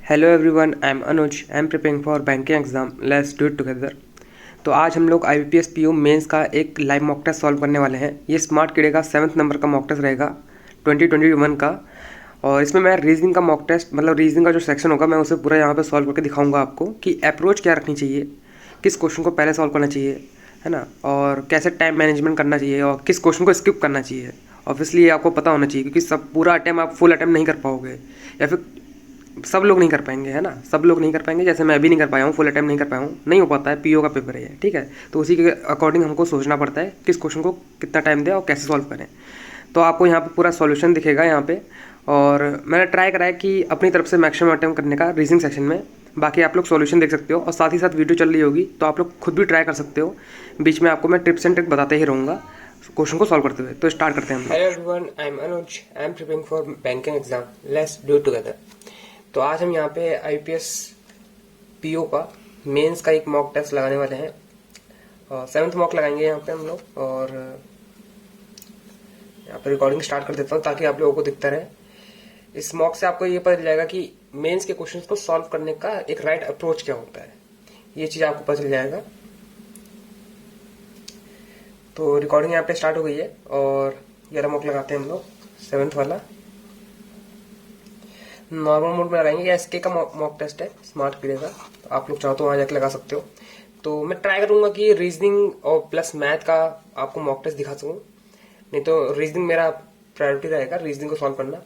Hello everyone, I am Anuj. I am preparing for banking exam. Let's do it together. तो आज हम लोग IBPS PO mains का एक लाइव मॉक टेस्ट सॉल्व करने वाले हैं। ये स्मार्ट किडे का 7th नंबर का मॉक टेस्ट रहेगा 2021 का। और इसमें मैं रीजनिंग का मॉक टेस्ट, मतलब रीजनिंग का जो सेक्शन होगा, मैं उसे पूरा यहाँ पे सॉल्व करके दिखाऊंगा आपको कि अप्रोच क्या रखनी चाहिए, किस क्वेश्चन को पहले सॉल्व करना चाहिए, है ना, और कैसे टाइम मैनेजमेंट करना चाहिए और किस क्वेश्चन को स्किप करना चाहिए। ऑब्वियसली ये आपको पता होना चाहिए, क्योंकि सब पूरा अटैम्प्ट आप फुल अटैम्प्ट नहीं कर पाओगे, या फिर सब लोग नहीं कर पाएंगे, है ना। सब लोग नहीं कर पाएंगे, जैसे मैं भी नहीं कर पाया हूँ, फुल अटेम्प्ट नहीं कर पाया हूँ, नहीं हो पाता है, PO का पेपर है ये, ठीक है। तो उसी के अकॉर्डिंग हमको सोचना पड़ता है किस क्वेश्चन को कितना टाइम दें और कैसे सॉल्व करें। तो आपको यहाँ पे पूरा सॉल्यूशन दिखेगा यहाँ पे। और मैंने ट्राई करा है कि अपनी तरफ से मैक्सिमम अटेम्प्ट करने का रीजनिंग सेक्शन में। बाकी आप लोग सॉल्यूशन देख सकते हो, और साथ ही साथ वीडियो चल रही होगी तो आप लोग खुद भी ट्राई कर सकते हो। बीच में आपको मैं टिप्स एंड ट्रिक बताते ही रहूँगा क्वेश्चन को सॉल्व करते हुए। तो स्टार्ट करते हैं हम। Hello everyone, I am Anuj. I am preparing for banking exam. Let's do it together. तो आज हम यहाँ पे IBPS PO का मेंस का एक मॉक टेस्ट लगाने वाले हैं, और 7th मॉक लगाएंगे यहाँ पे हम लोग। और यहाँ पे रिकॉर्डिंग स्टार्ट कर देता हूँ ताकि आप लोगों को दिखता रहे। इस मॉक से आपको ये पता चल जाएगा कि मेंस के क्वेश्चंस को सॉल्व करने का एक राइट अप्रोच क्या होता है, ये चीज आपको पता चल जाएगा। तो रिकॉर्डिंग यहाँ पे स्टार्ट हो गई है, और ये वाला मॉक लगाते हैं हम लोग, 7th वाला। नॉर्मल मोड में लगाएंगे। SK का मॉक टेस्ट है, स्मार्ट किडे का। तो आप लोग चाहो तो वहां जाकर लगा सकते हो। तो मैं ट्राई करूंगा कि रीजनिंग और प्लस मैथ का आपको मॉक टेस्ट दिखा सकूं, नहीं तो रीजनिंग मेरा प्रायोरिटी रहेगा, रीजनिंग को सॉल्व करना,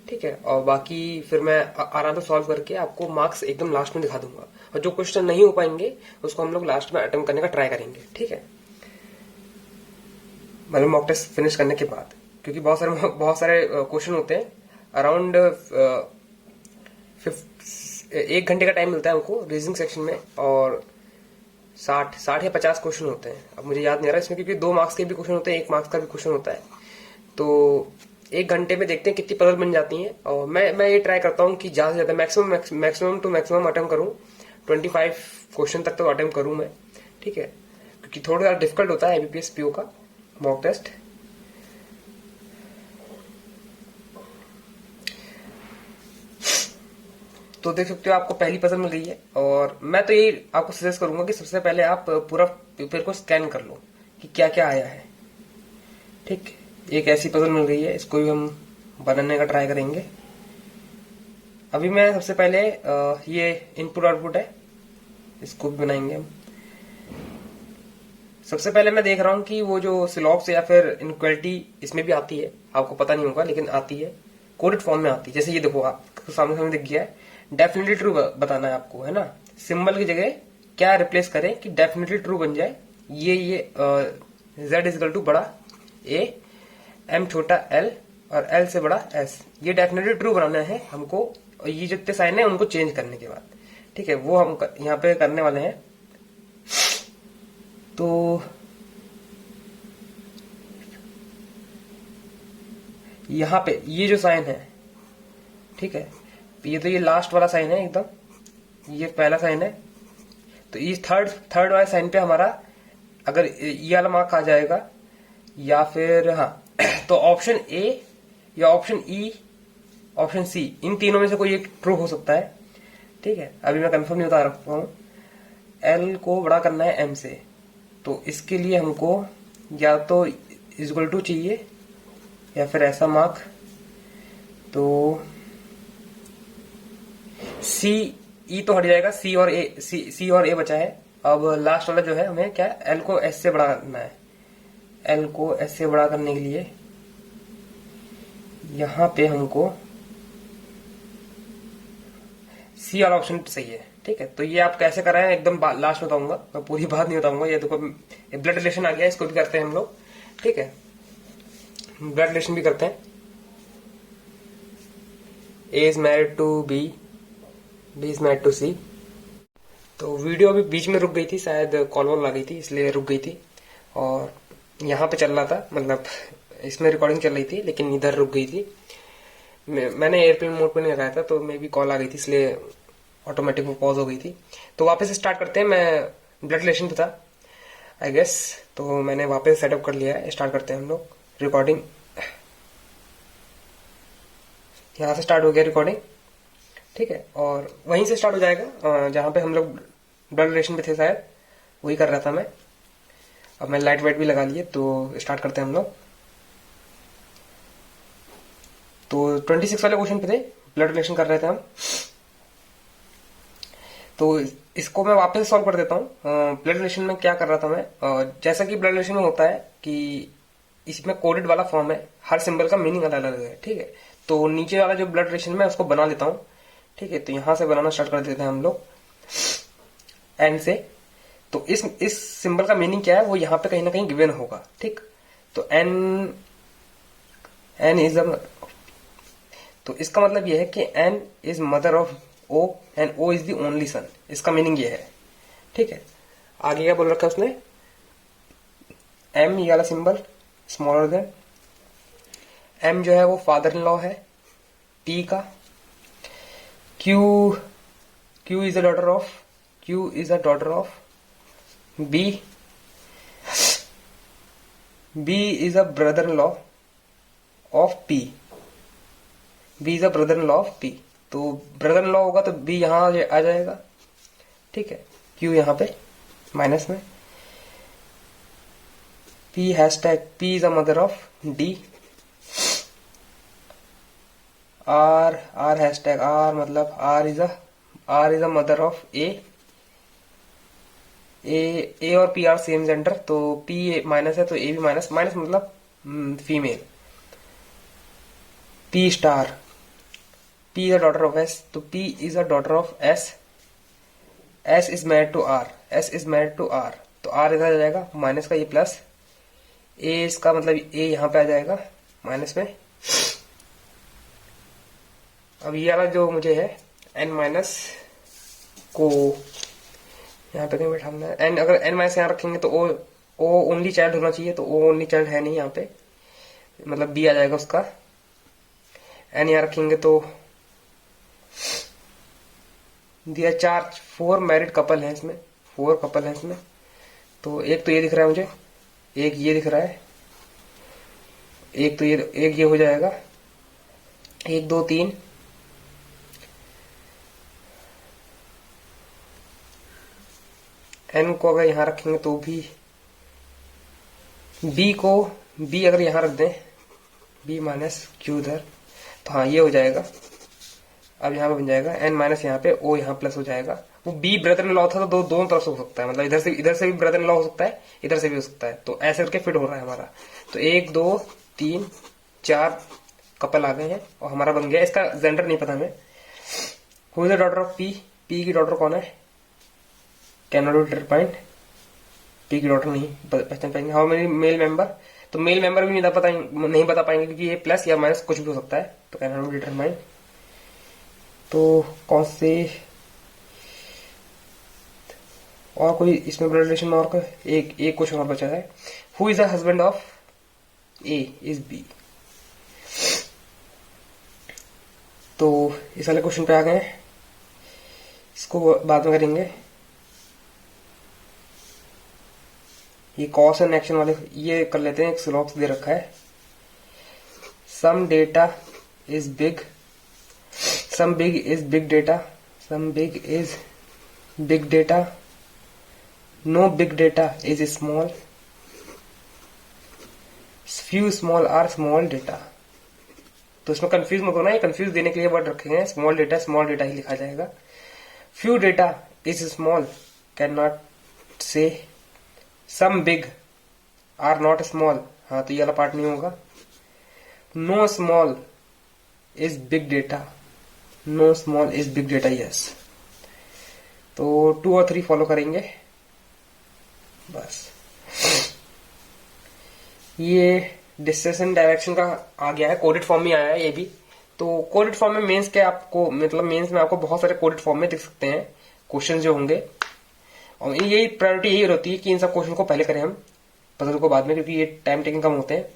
ठीक है। और बाकी फिर मैं आराम से सॉल्व करके आपको मार्क्स एकदम लास्ट में दिखा दूंगा। और जो क्वेश्चन नहीं हो पाएंगे उसको हम लोग लास्ट में अटेम्प्ट करने का ट्राई करेंगे, ठीक है, मतलब मॉक टेस्ट फिनिश करने के बाद। क्योंकि बहुत सारे क्वेश्चन होते हैं। अराउंड 1 घंटे का टाइम मिलता है हमको रीजनिंग सेक्शन में, और 60 या 50 क्वेश्चन होते हैं। अब मुझे याद नहीं आ रहा इसमें, क्योंकि 2 मार्क्स के भी क्वेश्चन होते हैं, 1 मार्क्स का भी क्वेश्चन होता है। तो 1 घंटे में देखते हैं कितनी पजल बन जाती हैं। और मैं ये ट्राई करता हूँ कि ज्यादा से ज्यादा मैक्सिमम टू मैक्सिमम अटेम्प्ट करूँ। 25 क्वेश्चन तक तो अटेम्प्ट करूँ मैं, ठीक है, क्योंकि थोड़ा ज़्यादा डिफिकल्ट होता है IBPS PO का मॉक टेस्ट। तो देख सकते हो आपको पहली पजल मिल गई है। और मैं तो यही आपको सजेस्ट करूंगा कि सबसे पहले आप पूरा पेपर को स्कैन कर लो कि क्या क्या आया है, ठीक। एक ऐसी पजल मिल गई है, इसको भी हम बनाने का ट्राई करेंगे। अभी मैं सबसे पहले ये इनपुट आउटपुट है, इसको भी बनाएंगे हम। सबसे पहले मैं देख रहा हूं कि वो जो सिलॉप्स या फिर इनक्वालिटी इसमें भी आती है, आपको पता नहीं होगा लेकिन आती है, कोडेड फॉर्म में आती है। जैसे ये देखो, आपको सामने दिख गया है, डेफिनेटली ट्रू बताना है आपको, है ना। सिंबल की जगह क्या रिप्लेस करें कि डेफिनेटली ट्रू बन जाए। ये Z इज इक्वल टू बड़ा A, M छोटा L और L से बड़ा S, ये डेफिनेटली ट्रू बनाना है हमको। और ये जितने साइन है उनको चेंज करने के बाद, ठीक है, वो हम यहाँ पे करने वाले हैं। तो यहाँ पे ये जो साइन है, ठीक है, ये तो ये लास्ट वाला साइन है एकदम, ये पहला साइन है। तो ये थर्ड वाले साइन पे हमारा अगर ये वाला मार्क आ जाएगा, या फिर हाँ तो ऑप्शन A या ऑप्शन E, ऑप्शन C, इन तीनों में से कोई एक ट्रू हो सकता है, ठीक है। अभी मैं कंफर्म नहीं बता रखा हूं। L को बड़ा करना है M से, तो इसके लिए हमको या तो इक्वल टू चाहिए या फिर ऐसा मार्क। तो E तो हट जाएगा, C और A बचा है। अब लास्ट वाला जो है, हमें क्या L को S से बड़ा करना है। L को S से बड़ा करने के लिए यहां पे हमको C वाला ऑप्शन सही है, ठीक है। तो ये आप कैसे कर रहे हैं एकदम लास्ट में बताऊंगा, मैं पूरी बात नहीं बताऊंगा। ये देखो ब्लड रिलेशन आ गया, इसको भी करते हैं हम लोग, ठीक है, ब्लड रिलेशन भी करते हैं। A is married to B, B is married to C। तो वीडियो अभी बीच में रुक गई थी, शायद कॉल वॉल आ गई थी इसलिए रुक गई थी। और यहाँ पे चल रहा था, मतलब इसमें रिकॉर्डिंग चल रही थी, लेकिन इधर रुक गई थी। मैंने एयरप्लेन मोड पे नहीं लगाया था, तो मे भी कॉल आ गई थी, इसलिए ऑटोमेटिक वो पॉज हो गई थी। तो वापस स्टार्ट करते हैं। मैं ब्लड रिलेशन पे था आई गेस, तो मैंने वापस सेटअप कर लिया है। स्टार्ट करते हैं हम लोग रिकॉर्डिंग। यहाँ से स्टार्ट हो गया रिकॉर्डिंग। ठीक है, और वहीं से स्टार्ट हो जाएगा जहां पे हम लोग ब्लड रिलेशन पे थे शायद, वही कर रहा था मैं। अब मैं लाइट वेट भी लगा लिए, तो स्टार्ट करते हैं हम लोग। तो 26 वाले क्वेश्चन पे थे, ब्लड रिलेशन कर रहे थे हम। तो इसको मैं वापस सॉल्व कर देता हूँ। ब्लड रिलेशन में क्या कर रहा था मैं, जैसा कि ब्लड रिलेशन में होता है कि इसमें कोडेड वाला फॉर्म है, हर सिंबल का मीनिंग अलग अलग है, ठीक है। तो नीचे वाला जो ब्लड रिलेशन में उसको बना लेता हूँ, ठीक है। तो यहां से बनाना स्टार्ट कर देते हैं हम लोग एन से। तो इस सिंबल का मीनिंग क्या है वो यहाँ पे कहीं ना कहीं गिवन होगा, ठीक। तो एन इज तो इसका मतलब यह है कि N is mother of O and O is the only son, इसका मीनिंग ये है, ठीक है। आगे क्या बोल रखा है उसने, एम ये वाला सिंबल स्मॉलर देन, एम जो है वो फादर इन लॉ है पी का, Q is a daughter of B is a brother in law of P, B is a brother in law of P. तो ब्रदर इन लॉ होगा तो B यहां आ जाएगा, ठीक है। क्यू यहां पे माइनस में, P hashtag P is a mother of D, R hashtag R मतलब R is a mother of A और पी आर सेम जेंडर, तो पी माइनस है तो ए भी माइनस, माइनस मतलब female. P star, P is a daughter of S, तो P is a daughter of S, S is married to R, S is married to R, तो R इधर आ जाएगा minus का, ये प्लस, ए इसका मतलब ए यहां पे आ जाएगा माइनस में। अब ये वाला जो मुझे है एन माइनस को यहाँ पे कहीं बैठाना है, एन अगर एन माइनस यहाँ रखेंगे तो ओ ओनली चाइल्ड होना चाहिए, तो ओ ओनली चाइल्ड है नहीं यहाँ पे, मतलब बी आ जाएगा उसका। एन यहाँ रखेंगे तो दिया 4 मैरिड कपल है इसमें, 4 कपल है इसमें। तो एक तो ये दिख रहा है मुझे, एक ये दिख रहा है, एक तो ये हो जाएगा, 1 2 3, एन को अगर यहां रखेंगे तो भी, बी अगर यहां रख दें, बी माइनस क्यू उधर, तो हाँ ये हो जाएगा। अब यहाँ पे बन जाएगा एन माइनस यहाँ पे ओ यहाँ प्लस हो जाएगा। वो बी ब्रदर इन लॉ था तो दोनों तरफ से हो सकता है, मतलब इधर से भी ब्रदर इन लॉ हो सकता है, इधर से भी हो सकता है, तो ऐसे करके फिट हो रहा है हमारा। तो 1 2 3 4 कपल आ गए हैं और हमारा बन गया। इसका जेंडर नहीं पता हमें। Who is the daughter of P, P की डॉटर कौन है, can not be determined, P की डॉटर नहीं पहचान पाएंगे। हाउ मेनी मेल मेंबर, तो मेल मेंबर भी नहीं बता पाएंगे क्योंकि ये प्लस या माइनस कुछ भी हो सकता है, तो कैन नॉट बी डिटरमाइंड। तो कौन से और कोई इसमें ब्लड रिलेशन में और कोई एक क्वेश्चन और बचा है, who is the husband of A is B. तो इस वाले क्वेश्चन पे आ गए, इसको बाद में करेंगे। ये कॉस एंड एक्शन वाले ये कर लेते हैं। एक स्लॉक्स दे रखा है, some data is big, some big is big data, some big is big data, no big data is small, few small are small data। तो इसमें कंफ्यूज मत होना, ये कंफ्यूज देने के लिए वर्ड रखे हैं, स्मॉल डेटा ही लिखा जाएगा। few data is small can not से, some big are not small, हाँ तो ये वाला पार्ट नहीं होगा। no small is big data, know small is big data, yes. तो 2 और 3 फॉलो करेंगे बस। ये डिस्टेंस डायरेक्शन का आ गया है, कोडेड फॉर्म में आया है ये भी। तो कोडेड फॉर्म में मेंस के आपको, मतलब मेंस में आपको बहुत सारे कोडेड फॉर्म में दिख सकते हैं क्वेश्चन जो होंगे, और यही प्रायोरिटी यही होती है कि इन सब क्वेश्चन को पहले करें हम, पजल को बाद में, क्योंकि ये टाइम टेकिंग कम होते हैं।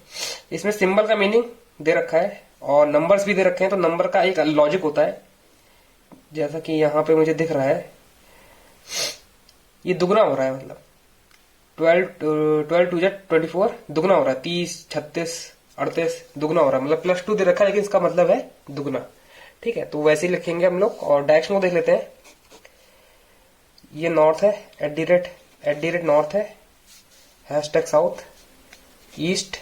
इसमें सिंबल का मीनिंग दे रखा है और नंबर्स भी दे रखे हैं, तो नंबर का एक लॉजिक होता है, जैसा कि यहां पे मुझे दिख रहा है ये दुगना हो रहा है, मतलब 12 2 24 दुगना हो रहा है, 30 36 38 दुगना हो रहा है, मतलब +2 दे रखा है लेकिन इसका मतलब है दुगना, ठीक है, तो वैसे ही लिखेंगे हम लोग। और डायरेक्शन को देख लेते हैं। ये नॉर्थ है, एट दी रेट नॉर्थ है, हैशटैग साउथ, ईस्ट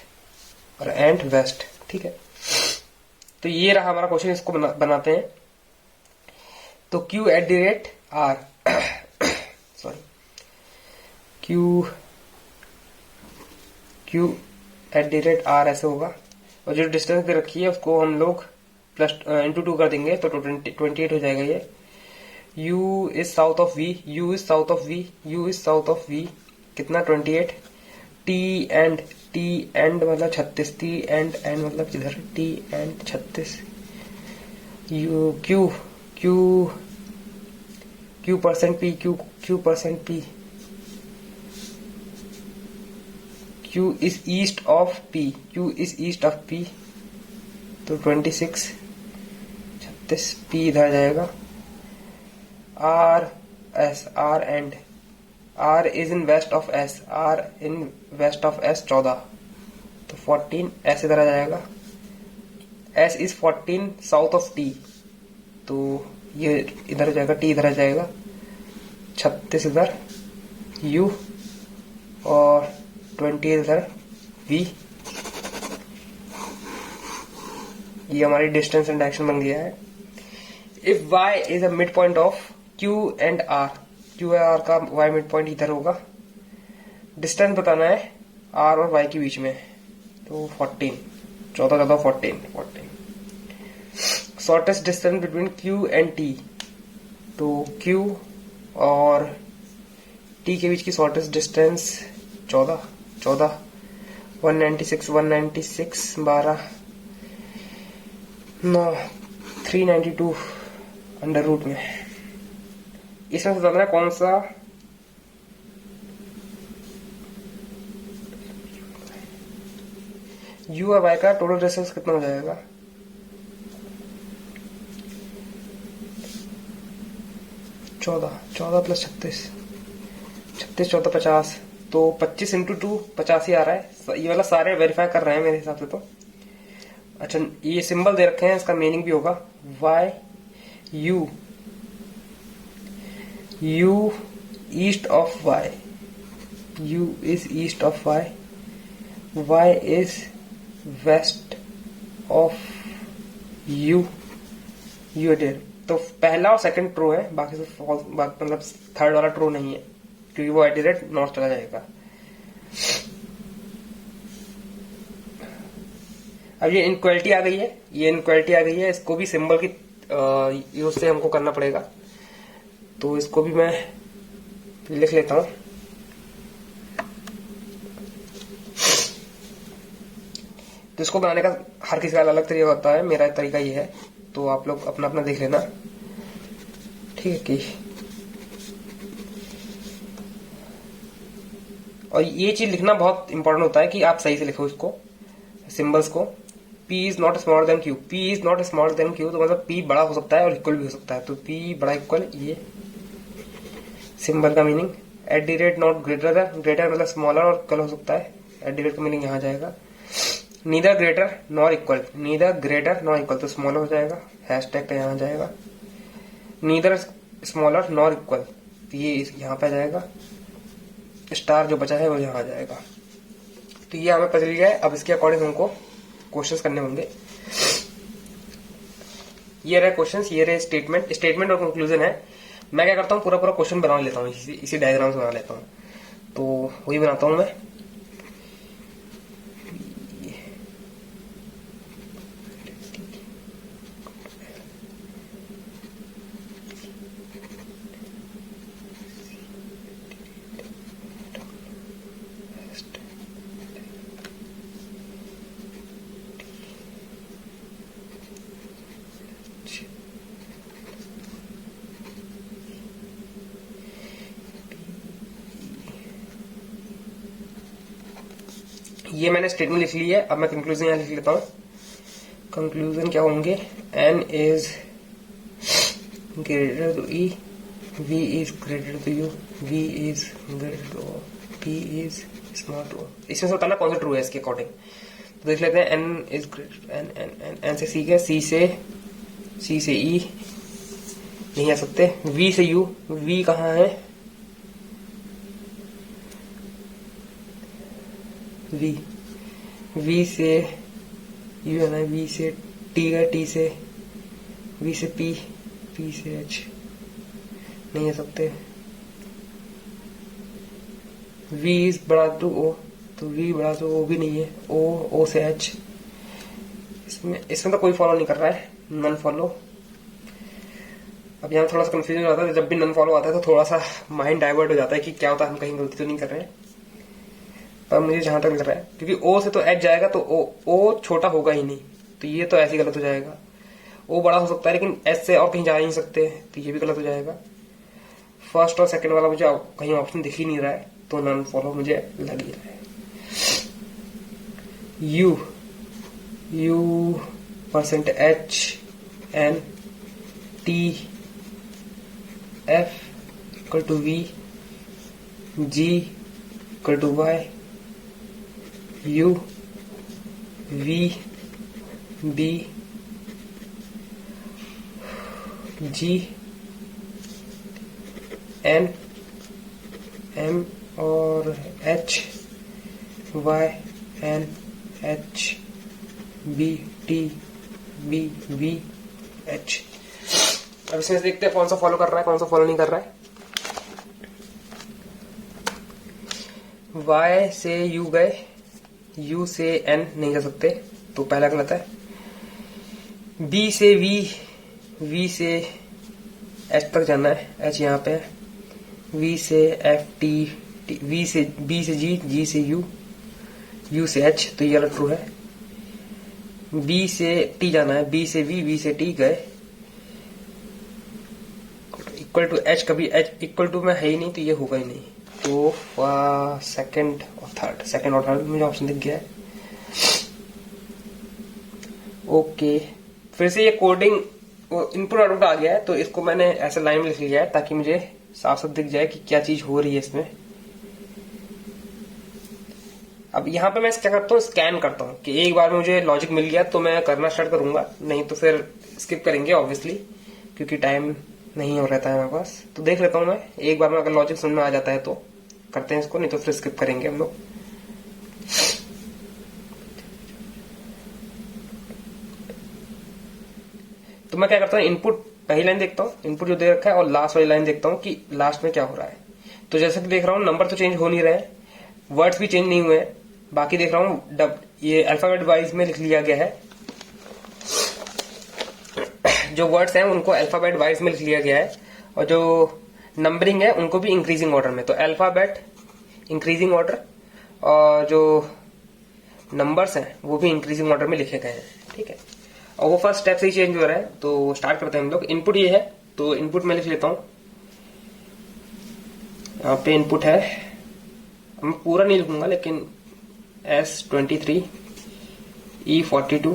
और एंड वेस्ट। ठीक है, तो ये रहा हमारा क्वेश्चन। इसको बनाते हैं। तो Q at the rate R sorry Q at the rate R ऐसे होगा। और जो डिस्टेंस दे रखी है उसको हम लोग प्लस इंटू 2 कर देंगे तो 28 हो जाएगा ये। u is south of v, u is south of v, u is south of v, कितना 28। t एंड मतलब 36, t एंड मतलब किधर, t and 36। u q percent p, q percent p, q is east of p, q is east of p, तो 26, 36 p इधर जाएगा। r and r is in west of s, r in west of s 14, तो 14 s इधर आ जाएगा। s is 14 south of t, तो ये इधर हो जाएगा, t इधर आ जाएगा, 36 इधर u और 20 इधर v। ये हमारी डिस्टेंस एंड डायरेक्शन बन गया है। If y is a mid point of q and r, q और r का y मिड पॉइंट इधर होगा। डिस्टेंस बताना है r और y के बीच में, तो 14, 14 shortest distance between q and t, तो q और t के बीच की शॉर्टेस्ट डिस्टेंस 14, 196, 12 9 392 अंडर रूट में। इसमें से बताना है कौन सा u और y का टोटल डिस्टेंस कितना हो जाएगा। चौदह प्लस 36, 14 50, तो 25 इंटू 2 85 आ रहा है। ये वाला सारे वेरीफाई कर रहे हैं मेरे हिसाब से। तो अच्छा, ये सिंबल दे रखे हैं, इसका मीनिंग भी होगा y u east of y, u is east of y, y is west of u, तो पहला और सेकंड ट्रू है, बाकी सब फॉल्स, मतलब थर्ड वाला ट्रू नहीं है क्योंकि वो एट द रेट नॉर्थ चला जाएगा। अब ये इनक्वालिटी आ गई है, इसको भी सिंबल की यूज से हमको करना पड़ेगा। तो इसको भी मैं लिख लेता हूं। तो इसको बनाने का हर किसी का अलग तरीका होता है, मेरा तरीका ये है, तो आप लोग अपना अपना देख लेना, ठीक है कि। और ये चीज लिखना बहुत इंपॉर्टेंट होता है कि आप सही से लिखो इसको, सिंबल्स को। P is not smaller than Q, P is not smaller than Q, तो मतलब P बड़ा हो सकता है और इक्वल भी हो सकता है, तो P बड़ा इक्वल, ये सिंबल का meaning. Eight the rate not greater than, greater मतलब स्मॉलर और इक्वल हो सकता है, एट दी रेट का मीनिंग यहाँ जाएगा। नीदर ग्रेटर नॉर इक्वल, तो स्मॉलर हो जाएगा, हैशटैग का यहाँ जाएगा। नीदर स्मॉलर नॉर इक्वल, ये यहाँ पे जाएगा, स्टार जो बचा है वो यहाँ आ जाएगा। तो ये हमें पता चल गया है। अब इसके अकॉर्डिंग हमको क्वेश्चंस करने होंगे। ये रहे क्वेश्चंस, ये रहे स्टेटमेंट और कंक्लूजन है। मैं क्या करता हूँ, पूरा क्वेश्चन बना लेता हूँ, इसी डायग्राम से बना लेता हूँ, तो वही बनाता हूँ मैं। ये मैंने स्टेटमेंट लिख ली है। अब मैं कंक्लूजन यहाँ लिख लेता हूँ। कंक्लूजन क्या होंगे, n is greater to e, v is greater to u, v is greater to o, p is small to o। इसमें से बताना कौन सा ट्रू है इसके अकॉर्डिंग। तो देख लेते हैं, n इज ग्रेटर n से c गया, c से सी से ई नहीं आ सकते, वी से यू, वी कहाँ है, वी, वी से यू है ना, वी से टी है, टी से वी से पी, पी से एच नहीं आ सकते, वी इज बड़ा टू ओ, तो वी बड़ा टू ओ भी नहीं है, ओ, ओ से एच, इसमें तो कोई फॉलो नहीं कर रहा है, नन फॉलो। अब यहाँ थोड़ा सा कंफ्यूजन हो जाता है, जब भी नन फॉलो आता है तो थोड़ा सा माइंड डाइवर्ट हो जाता है कि क्या होता है, हम कहीं गलती तो नहीं कर रहे हैं। पर मुझे जहां तक लग रहा है, क्योंकि ओ से तो एच जाएगा तो ओ छोटा होगा ही नहीं, तो ये तो ऐसे ही गलत हो जाएगा। ओ बड़ा हो सकता है लेकिन एच से और कहीं जा ही नहीं सकते, तो ये भी गलत हो जाएगा। फर्स्ट और सेकंड वाला मुझे कहीं ऑप्शन दिख ही नहीं रहा है, तो नन फॉलो मुझे लग ही रहा है। U, U percent H N T F equal to V, G equal to Y, U V B G N M और H, Y N H B T B V H. अब इसमें देखते हैं कौन सा फॉलो कर रहा है, कौन सा फॉलो नहीं कर रहा है। Y से U गए, U से N नहीं जा सकते, तो पहला गलत है। B से V, V से H तक जाना है, H यहाँ पे है। V से F T, V से B से G, G से U, U से H, तो ये ट्रू है। B से T जाना है, B से V, V से T गए, इक्वल टू H, कभी H इक्वल टू में है ही नहीं, तो ये होगा ही नहीं। तो सेकंड और थर्ड मुझे ऑप्शन दिख गया है। ओके, फिर से ये कोडिंग इनपुट आउटपुट आ गया है, तो इसको मैंने ऐसे लाइन में लिख लिया है ताकि मुझे साफ साफ दिख जाए कि क्या चीज हो रही है इसमें। अब यहाँ पे मैं क्या करता हूँ, स्कैन करता हूँ कि एक बार में मुझे लॉजिक मिल गया तो मैं करना स्टार्ट करूंगा, नहीं तो फिर स्किप करेंगे ऑब्वियसली, क्योंकि टाइम नहीं हो रहता है मेरे पास। तो देख लेता हूँ मैं एक बार में, अगर लॉजिक समझ में आ जाता है तो करते हैं इसको, नहीं तो फिर स्किप करेंगे हम लोग। तो मैं क्या करता हूँ, इनपुट पहली लाइन देखता हूँ, इनपुट जो दे रखा है, और लास्ट वाली लाइन देखता हूँ कि लास्ट में क्या हो रहा है। तो जैसे कि देख रहा हूँ नंबर तो चेंज हो नहीं रहे, वर्ड्स भी चेंज नहीं हुए, बाकी देख रहा हूँ ये अल्फाबेट वाइज में लिख लिया गया है, जो वर्ड्स हैं उनको अल्फाबेट वाइज में लिख लिया गया है, और जो नंबरिंग है उनको भी इंक्रीजिंग ऑर्डर में, तो अल्फाबेट इंक्रीजिंग ऑर्डर और जो नंबर्स हैं वो भी इंक्रीजिंग ऑर्डर में लिखे गए हैं, ठीक है। और वो फर्स्ट स्टेप से ही चेंज हो रहा है, तो स्टार्ट करते हैं हम लोग। इनपुट ये है, तो इनपुट मैं लिख लेता हूं, यहाँ पे इनपुट है, मैं पूरा नहीं लिखूंगा लेकिन S23, E42,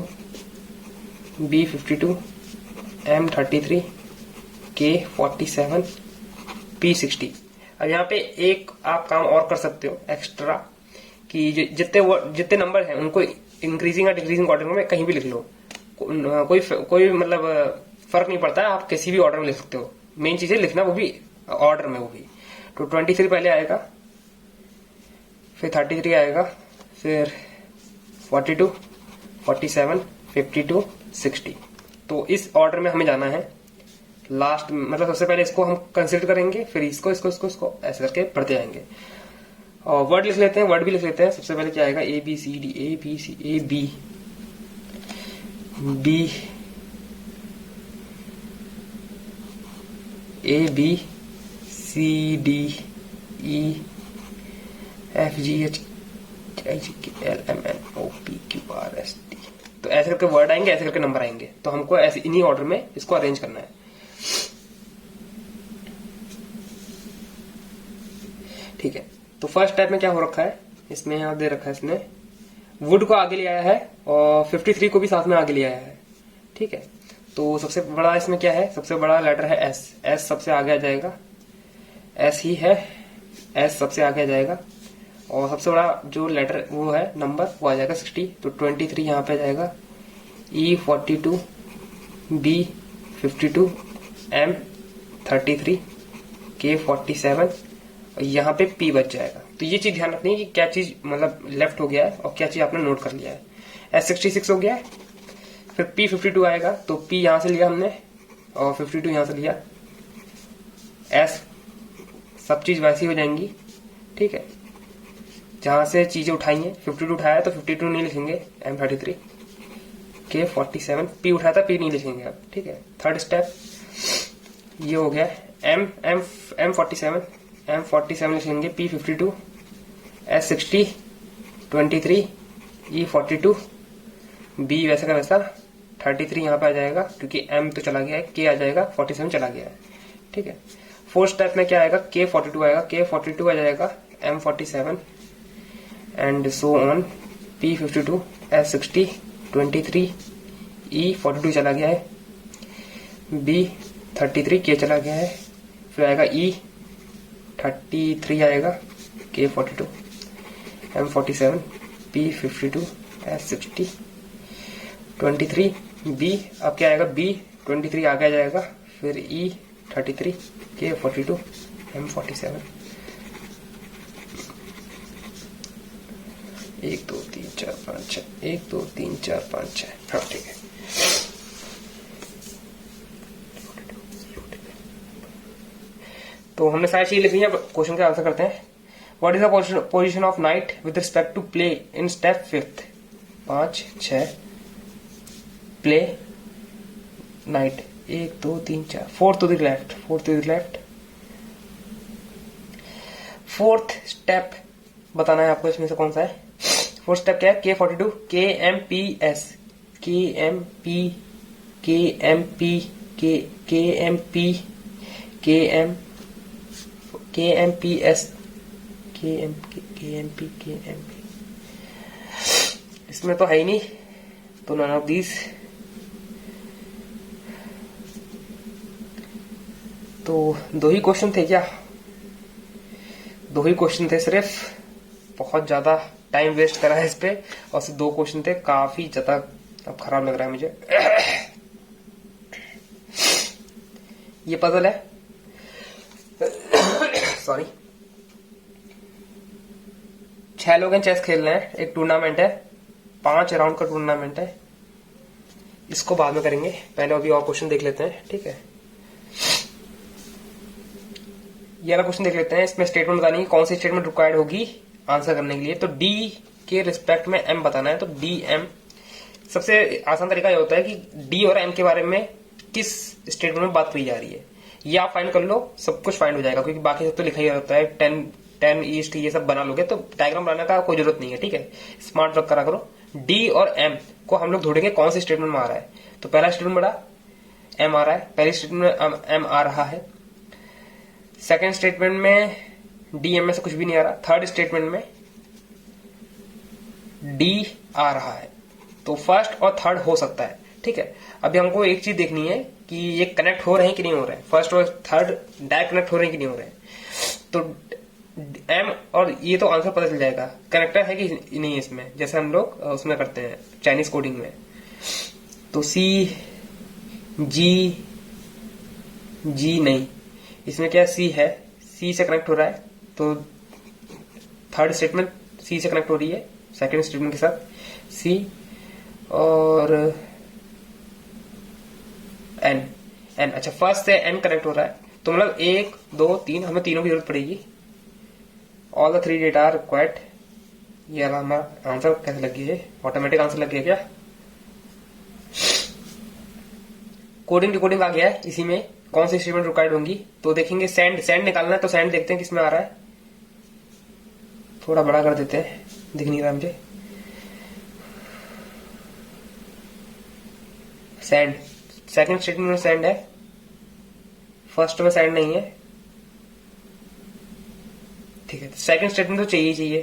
B52, M33, K47, P60। अब यहाँ पे एक आप काम और कर सकते हो एक्स्ट्रा, कि जितने नंबर हैं उनको इंक्रीजिंग या डिक्रीजिंग ऑर्डर में कहीं भी लिख लो, कोई मतलब फर्क नहीं पड़ता है, आप किसी भी ऑर्डर में लिख सकते हो, मेन चीज है लिखना, वो भी ऑर्डर में, वो भी। तो 23 पहले आएगा, फिर 33 आएगा, फिर 42, 47, 52, 60। तो इस ऑर्डर में हमें जाना है। लास्ट मतलब सबसे पहले इसको हम कंसिडर करेंगे, फिर इसको ऐसे करके पढ़ते जाएंगे। और वर्ड लिख लेते हैं, वर्ड भी लिख लेते हैं। सबसे पहले क्या आएगा, A B C D, A B C, A B B A B C D E F G H I J K L M N O P Q R S T। तो ऐसे करके वर्ड आएंगे, ऐसे करके number आएंगे, तो हमको ऐसे इन्हीं ऑर्डर में इसको अरेंज करना है। ठीक है, तो फर्स्ट स्टेप में क्या हो रखा है, इसमें यहाँ दे रखा है, इसने वुड को आगे ले आया है और 53 को भी साथ में आगे ले आया है, ठीक है। तो सबसे बड़ा इसमें क्या है, सबसे बड़ा लेटर है S, S सबसे आगे आ जाएगा, S ही है, S सबसे आगे आ जाएगा, और सबसे बड़ा जो लेटर वो है नंबर, वो आ जाएगा 60, तो 23 यहाँ पे आ जाएगा, E42, B 52 M33 K47 और यहाँ पे P बच जाएगा। तो ये चीज ध्यान रखनी है कि क्या चीज मतलब लेफ्ट हो गया है और क्या चीज आपने नोट कर लिया है। S66 हो गया है, फिर P52 आएगा, तो P यहाँ से लिया हमने और 52 यहाँ से लिया। S सब चीज वैसी हो जाएंगी, ठीक है। जहां से चीजें उठाई हैं, 52 उठाया तो 52 नहीं लिखेंगे, M33 K47 P उठाया था, P नहीं लिखेंगे अब, ठीक है। थर्ड स्टेप ये हो गया। M47 लिखेंगे, P52 S60 23 E42 B वैसा का वैसा 33 यहाँ पे आ जाएगा क्योंकि M तो चला गया है, K आ जाएगा, 47 चला गया है, ठीक है। फोर्थ स्टेप में क्या आएगा, K42 आएगा, K42 आ जाएगा M47 and so on. P52 S60 23 E42 चला गया है, B33 K चला गया है, फिर आएगा E33 आएगा, K42 M47 P52 S60 23 B, अब क्या आएगा B23 आगे आ जाएगा, फिर E33 K42 M47 1 2 3 4 5 6 1 2 3 4 5 6। हाँ ठीक है। तो हमने सारी चीज लिखी है, क्वेश्चन का आंसर करते हैं। What is the position of knight with respect to play in step 5th? 5 6 play knight 1 2 3 4 4 to the left, 4 to the left. Fourth step बताना है आपको, इसमें से कौन सा है। फोर्थ स्टेप क्या है, K42 KMPS KMP KMP KMP KM KMPS KMP इसमें तो है ही नहीं, तो नन ऑफ दीज। तो दो ही क्वेश्चन थे क्या, दो ही क्वेश्चन थे सिर्फ, बहुत ज्यादा टाइम वेस्ट करा है इस पे, और सिर्फ 2 क्वेश्चन थे, काफी ज्यादा अब खराब लग रहा है मुझे। ये पजल है, सॉरी। 6 लोग हैं, चेस खेल रहे हैं, एक टूर्नामेंट है, 5 राउंड का टूर्नामेंट है। इसको बाद में करेंगे, पहले अभी और क्वेश्चन देख लेते हैं, ठीक है। ये वाला क्वेश्चन देख लेते हैं। इसमें स्टेटमेंट बतानी है, कौन सी स्टेटमेंट रिक्वायर्ड होगी आंसर करने के लिए। तो डी के रिस्पेक्ट में एम बताना है, तो डी एम। सबसे आसान तरीका यह होता है कि डी और एम के बारे में किस स्टेटमेंट में बात की जा रही है, ये आप फाइंड कर लो, सब कुछ फाइंड हो जाएगा, क्योंकि बाकी सब तो लिखा ही होता है। 10 ईस्ट ये सब बना लोगे तो डायग्राम बनाने का कोई जरूरत नहीं है, ठीक है। स्मार्ट वर्क करा करो। डी और एम को हम लोग ढूंढेंगे कौन सी स्टेटमेंट में आ रहा है। तो पहला स्टेटमेंट बड़ा एम आ रहा है, पहली स्टेटमेंट में एम आ रहा है, सेकेंड स्टेटमेंट में डी एम में से कुछ भी नहीं आ रहा, थर्ड स्टेटमेंट में डी आ रहा है। तो फर्स्ट और थर्ड हो सकता है, ठीक है। अभी हमको एक चीज देखनी है कि ये कनेक्ट हो रहे हैं कि नहीं हो रहे हैं, फर्स्ट और थर्ड डायरेक्ट कनेक्ट हो रहे हैं कि नहीं हो रहे हैं। तो एम और ये तो आंसर पता चल जाएगा, कनेक्टर है कि नहीं इसमें, जैसे हम लोग उसमें करते हैं चाइनीज कोडिंग में। तो सी जी जी नहीं, इसमें क्या सी है, सी से कनेक्ट हो रहा है, तो थर्ड स्टेटमेंट सी से कनेक्ट हो रही है सेकंड स्टेटमेंट के साथ, सी और एन। एन अच्छा, फर्स्ट से एन कनेक्ट हो रहा है, तो मतलब 1 2 3 हमें तीनों की जरूरत पड़ेगी। All the 3 data are required. ये हमारा आंसर कैसे लग गया है, ऑटोमेटिक आंसर लग गया क्या। कोडिंग डिकोडिंग आ गया है, इसी में कौन सी स्टेटमेंट रिक्वायर्ड होंगी। तो देखेंगे सेंड निकालना है, तो सेंड देखते हैं किसमें आ रहा है, थोड़ा बड़ा कर देते हैं, दिख नहीं रहा मुझे। सेंड सेकंड स्टेटमेंट में सेंड है, फर्स्ट में सेंड नहीं है, ठीक है। सेकंड स्टेटमेंट तो चाहिए,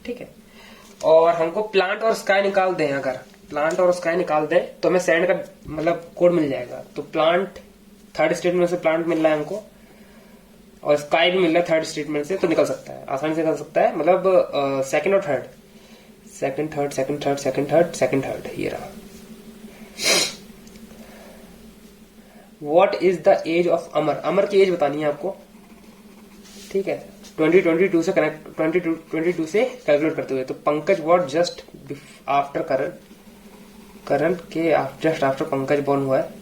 ठीक है। और हमको प्लांट और स्काई निकाल दें, अगर प्लांट और स्काई निकाल दें तो हमें सेंड का मतलब कोड मिल जाएगा। तो प्लांट थर्ड स्टेटमेंट से प्लांट मिल रहा है हमको, और स्काई भी मिल रहा है थर्ड स्टेटमेंट से, तो निकल सकता है, आसानी से निकल सकता है। मतलब सेकंड और third, second third second third second third second third, ये रहा। What is the age of Amar, Amar की एज बतानी है आपको, ठीक है, 2022 से कनेक्ट 2022 से कैलकुलेट करते हुए। तो पंकज वॉट जस्ट आफ्टर करण, करण के जस्ट आफ्टर पंकज बॉर्न हुआ है।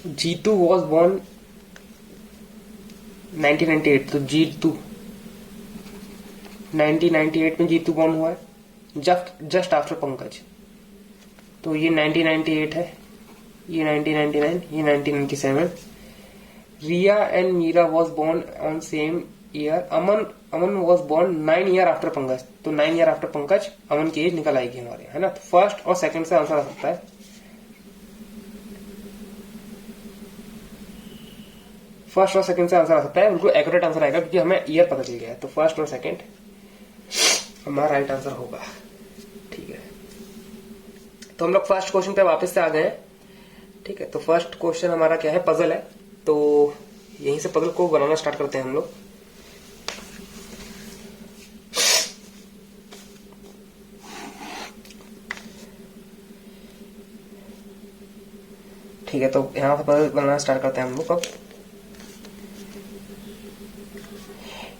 जीतू वॉज बॉर्न 1998, तो जीतू 1998 में जीतू बॉर्न हुआ है जस्ट आफ्टर पंकज, तो ये 1998 है, ये 1999, ये 1997। Riya and Meera was born on same year. Aman was born 9 year after Pankaj, तो 9 ईयर आफ्टर पंकज अमन की एज निकल आएगी हमारे, है ना। तो फर्स्ट और सेकंड से आंसर आ सकता है। फर्स्ट और सेकंड से आंसर आ सकता है, बिल्कुल एक्यूरेट आंसर आएगा क्योंकि हमें ईयर पता चल गया है। तो फर्स्ट और सेकंड हमारा राइट आंसर होगा, ठीक है। तो हम लोग फर्स्ट क्वेश्चन पे वापस से आ गए हैं, ठीक है। तो फर्स्ट क्वेश्चन हमारा क्या है, पजल है। तो यहीं से पजल को बनाना स्टार्ट करते हैं हम लोग। ठीक है, तो यहां से पजल बनाना स्टार्ट करते हैं हम लोग। अब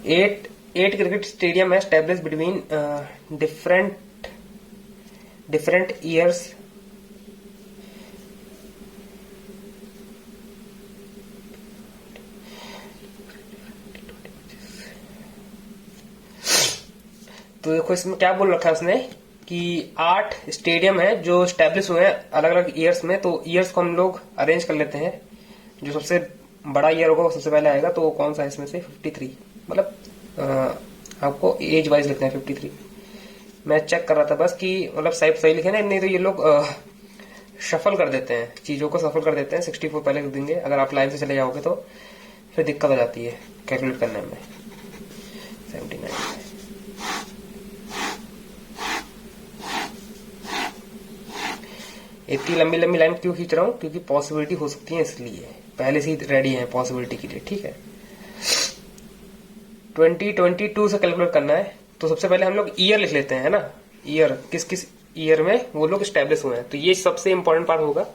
8 क्रिकेट स्टेडियम है एस्टेब्लिश बिटवीन डिफरेंट ईयर्स। तो देखो इसमें क्या बोल रखा है उसने कि 8 स्टेडियम है जो स्टैब्लिश हुए हैं अलग अलग ईयर्स में। तो ईयर्स को हम लोग अरेंज कर लेते हैं, जो सबसे बड़ा ईयर होगा वो सबसे पहले आएगा। तो कौन सा है इसमें से, 53, मतलब आपको एज वाइज लिखना है 53। मैं चेक कर रहा था बस कि मतलब सही लिखे ना, नहीं तो ये लोग शफल कर देते हैं, चीजों को सफल कर देते हैं। 64 पहले लिख देंगे, अगर आप लाइन से चले जाओगे तो फिर दिक्कत हो जाती है कैलकुलेट करने में। 79 इतनी लंबी लाइन क्यों खींच रहा हूं, क्योंकि पॉसिबिलिटी हो सकती है, इसलिए पहले से ही रेडी है पॉसिबिलिटी के लिए, ठीक है। 2022 से कैलकुलेट करना है, तो सबसे पहले हम लोग ईयर लिख लेते हैं, है ना। ईयर किस ईयर में वो लोग स्टैब्लिश हुए हैं, तो ये सबसे इंपॉर्टेंट पार्ट होगा,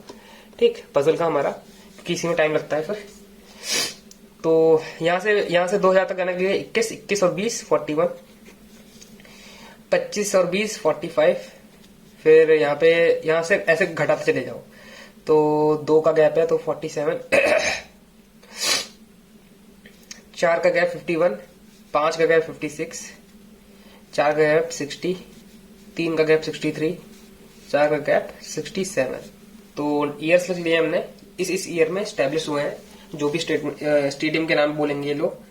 ठीक, पजल का हमारा, क्योंकि इसी में टाइम लगता है फिर। तो यहां से 2000 तक आने के लिए 21 और 20 41, 25 और 20 45, फिर यहाँ से ऐसे घटाते चले जाओ। तो 2 का गैप है तो 47, 4 का गैप 51, 5 का गैप 56, 4 का गैप 60, 3 का गैप 63, 4 का गैप 67। तो ईयर्स लिख लिए हमने, इस ईयर में स्टैब्लिश हुए हैं, जो भी स्टेडियम के नाम बोलेंगे ये लोग।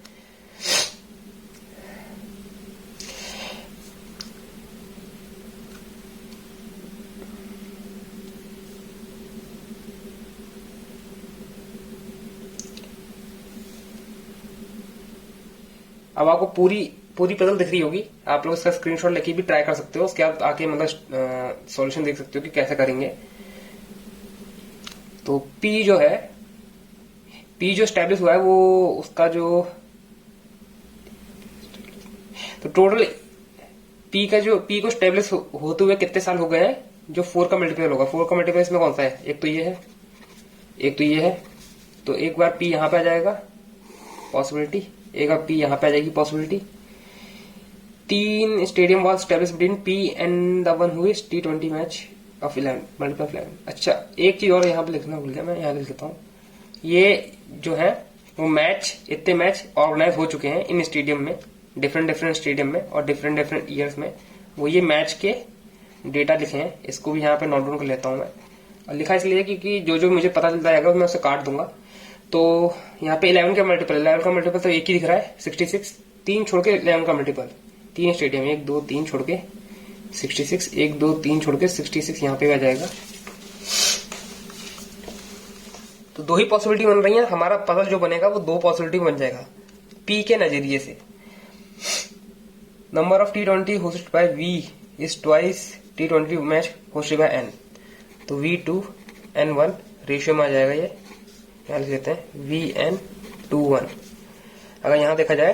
अब आपको पूरी पजल दिख रही होगी, आप लोग इसका स्क्रीनशॉट लेके भी ट्राई कर सकते हो, उसके बाद आके मतलब सॉल्यूशन देख सकते हो कि कैसे करेंगे। तो पी जो स्टैब्लिश हुआ है वो उसका जो, तो टोटल पी को स्टैब्लिश होते हुए कितने साल हो गए हैं, जो 4 का मल्टीपल होगा। 4 का मल्टीपल इसमें कौन सा है, एक तो ये है, एक तो ये है। तो एक बार पी यहां पे आ जाएगा पॉसिबिलिटी, एक बार पी यहां पे आ जाएगी possibility. 3 stadium was establish between P and the one who is T20 match of 11 multiple 11। अच्छा, एक चीज और यहाँ पे लिखना भूल गया मैं, यहाँ लिख देता हूँ। ये जो है वो इतने मैच ऑर्गेनाइज हो चुके हैं इन स्टेडियम में, डिफरेंट स्टेडियम में और डिफरेंट ईयर्स में। वो ये मैच के डेटा लिखे हैं, इसको भी यहाँ पे नोट डाउन कर लेता हूँ मैं। और लिखा इसलिए क्योंकि जो मुझे पता चलता जाएगा मैं उसे काट दूंगा। तो यहाँ पे 11 का मल्टीपल तो एक ही दिख रहा है 66, 3 छोड़ के 11 का मल्टीपल, 3 स्टेडियम 1 2 3 छोड़ के 66, 1 2 3 छोड़ के 66 यहाँ पे आ जाएगा। तो 2 ही पॉसिबिलिटी बन रही है, हमारा पजल जो बनेगा वो 2 पॉसिबिलिटी बन जाएगा पी के नजरिए से। Number of T20 hosted by V is twice T20 match hosted by N. तो V2 N1 रेशियो में आ जाएगा, ये यहाँ लिख देते हैं VN21। अगर यहां देखा जाए,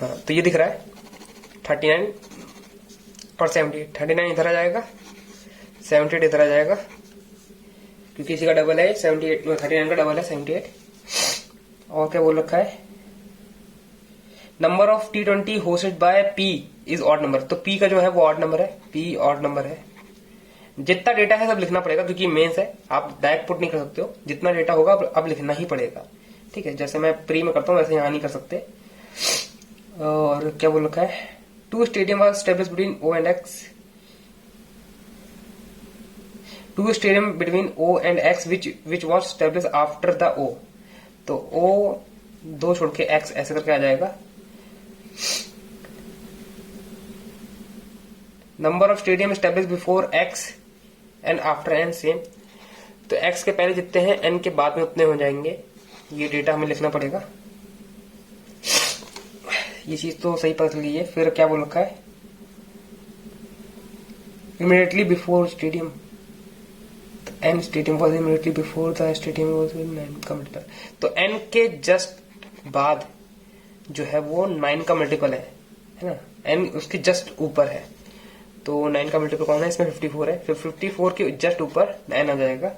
हाँ, तो ये दिख रहा है 39 और 78, 39 इधर आ जाएगा, 78 इधर आ जाएगा, क्योंकि इसी का डबल है 78, 39 का डबल है 78। और क्या बोल रखा है, number of T20 hosted bye P is odd number. तो P का जो है वो ऑड नंबर है, P ऑड नंबर है। जितना डेटा है सब लिखना पड़ेगा, क्योंकि मेंस है, आप डायरेक्ट पुट नहीं कर सकते हो, जितना डेटा होगा अब लिखना ही पड़ेगा। ठीक है, जैसे मैं प्री में करता हूँ वैसे यहाँ नहीं कर सकते। और क्या बोल रखा है, 2 stadium was established between O and X, 2 stadium between O and X which was established after the O। तो O 2 छोड़ के X ऐसे करके आ जाएगा। Number of stadium established before X and after N same. तो X के पहले जितने हैं N के बाद में उतने हो जाएंगे। ये डेटा हमें लिखना पड़ेगा, ये चीज तो सही पता चली है। फिर क्या बोल रखा है, immediately before stadium, N stadium was immediately before the stadium was 9 का मल्टीपल। तो N के जस्ट बाद जो है वो 9 का मल्टीपल है ना, N उसके जस्ट ऊपर है। तो 9 का मल्टीपल कौन है, इसमें 54 है, फिर 54 के जस्ट ऊपर 9 आ जाएगा।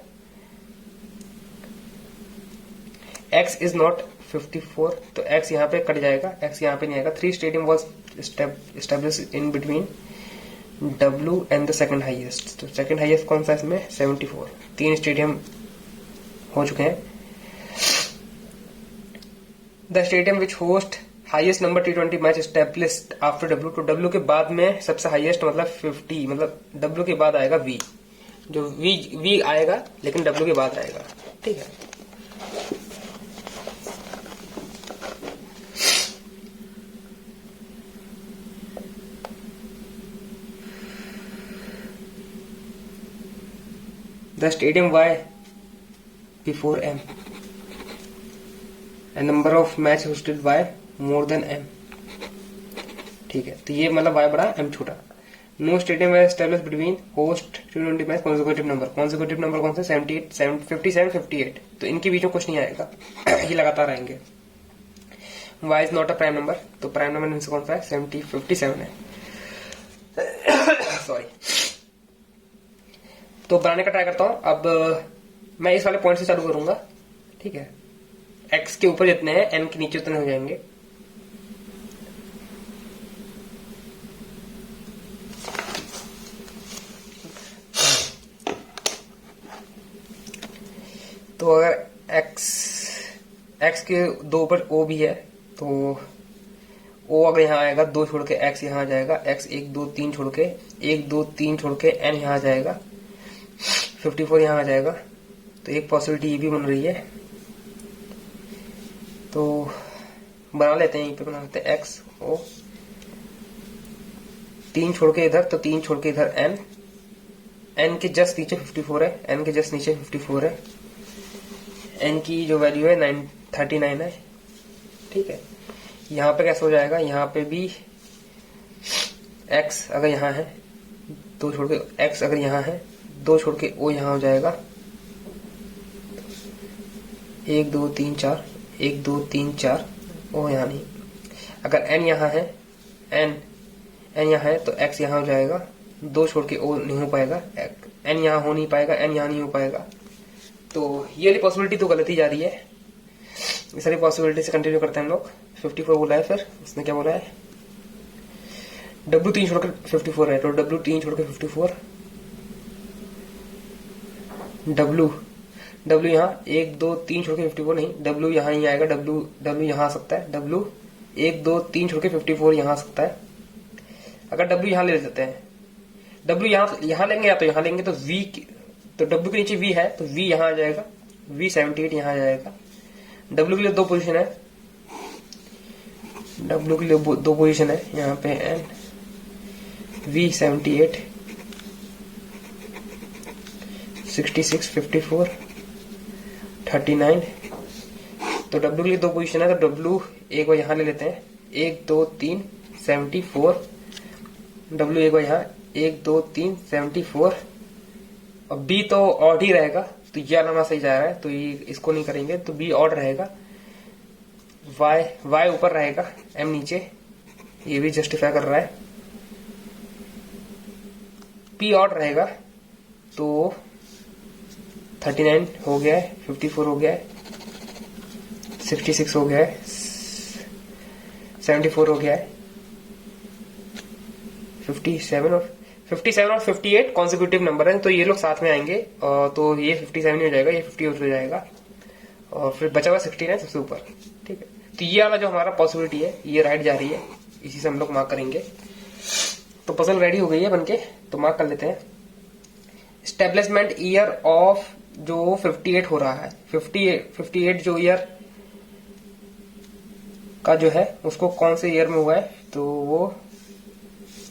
X इज नॉट 54, तो X यहाँ पे कट जाएगा, X यहाँ पे नहीं आएगा। 3 stadium was established in between W and the second highest. तो सेकंड हाईएस्ट कौन सा है इसमें, 74। 3 स्टेडियम हो चुके हैं। The stadium which host highest number T20 match established after W। तो W के बाद में सबसे हाईएस्ट मतलब 50, मतलब W के बाद आएगा V, जो V आएगा लेकिन W के बाद आएगा। ठीक है, the stadium Y before M and number of match hosted by more than M। ठीक है, तो ये मतलब Y बड़ा M छोटा। No stadium was established between host T20 match consecutive number कौन से 78, 57, 58। तो इनके बीच में कुछ नहीं आएगा, ये लगातार आएंगे। Y is not a prime number, तो प्राइम नंबर इनसे कौन सा है, 57 है। सॉरी, तो बनाने का ट्राई करता हूं। अब मैं इस वाले पॉइंट से चालू करूंगा। ठीक है, X के ऊपर जितने हैं N के नीचे उतने हो जाएंगे। तो अगर X के 2 ऊपर O भी है, तो O अगर यहाँ आएगा 2 छोड़ के X यहाँ आ जाएगा, X 1 2 3 छोड़ के 1 2 3 छोड़ के N यहाँ आ जाएगा, 54 यहाँ आ जाएगा। तो एक पॉसिबिलिटी ये भी बन रही है, तो बना लेते हैं, यहीं पे बना लेते हैं X O, 3 छोड़ के इधर, तो 3 छोड़ के इधर N के जस्ट नीचे 54 है, N के जस्ट नीचे 54 है, N की जो वैल्यू है 39 है। ठीक है, यहाँ पे कैसे हो जाएगा, यहाँ पे भी X अगर यहाँ है 2 छोड़ के, X अगर यहाँ है 2 छोड़ के O यहाँ हो जाएगा, 1 2 3 4, 1 2 3 4, O यहाँ नहीं। अगर N यहाँ है, N यहाँ है, तो X यहाँ हो जाएगा, 2 छोड़ के O नहीं हो पाएगा, N यहाँ हो नहीं पाएगा, N यहाँ नहीं हो पाएगा। तो ये वाली पॉसिबिलिटी तो गलत ही जा रही है। इस सारी पॉसिबिलिटी से कंटिन्यू करते हैं हम लोग। 54 बोला है, फिर उसने क्या बोला है, W 3 छोड़कर 54 है, तो W 3 छोड़ के 54, W यहाँ 1 2 3 छोड़ के 54 नहीं, W यहाँ ही आएगा, W यहाँ आ सकता है, W 1 2 3 छोड़ के 54 यहाँ आ सकता है। अगर W यहाँ ले लेते हैं, W यहाँ लेंगे या तो यहाँ लेंगे, तो V तो W के नीचे V है, तो V यहाँ आ जाएगा, V 78 यहाँ आ जाएगा। W के लिए 2 पोजीशन है, W के लिए 2 पोजीशन है, यहाँ पे N V 78 66 54 39। तो W के लिए 2 पोजीशन है, तो W एक बार यहाँ ले लेते हैं, 1 2 3 74, W एक बार यहाँ 1 2 3 74। अब B तो ऑड ही रहेगा, तो ये वाला सही जा रहा है, तो ये इसको नहीं करेंगे, तो B ऑड रहेगा, Y ऊपर रहेगा, M नीचे, ये भी जस्टिफाई कर रहा है। पी ऑड रहेगा तो 39 हो गया है, 54 हो गया है, 66 हो गया है, 74 हो गया है, 57 और 58 कॉन्सिक्यूटिव नंबर है, तो ये लोग साथ में आएंगे। तो ये 57 हो जाएगा, ये 58 हो जाएगा, और फिर बचा हुआ 69 सबसे ऊपर। ठीक है, तो ये वाला जो हमारा पॉसिबिलिटी है ये राइट जा रही है, इसी से हम लोग मार्क करेंगे। तो पजल रेडी हो गई है बनके, तो मार्क कर लेते हैं। एस्टेब्लिशमेंट ईयर ऑफ जो 58 हो रहा है, 58 जो ईयर का जो है उसको कौन से ईयर में हुआ है, तो वो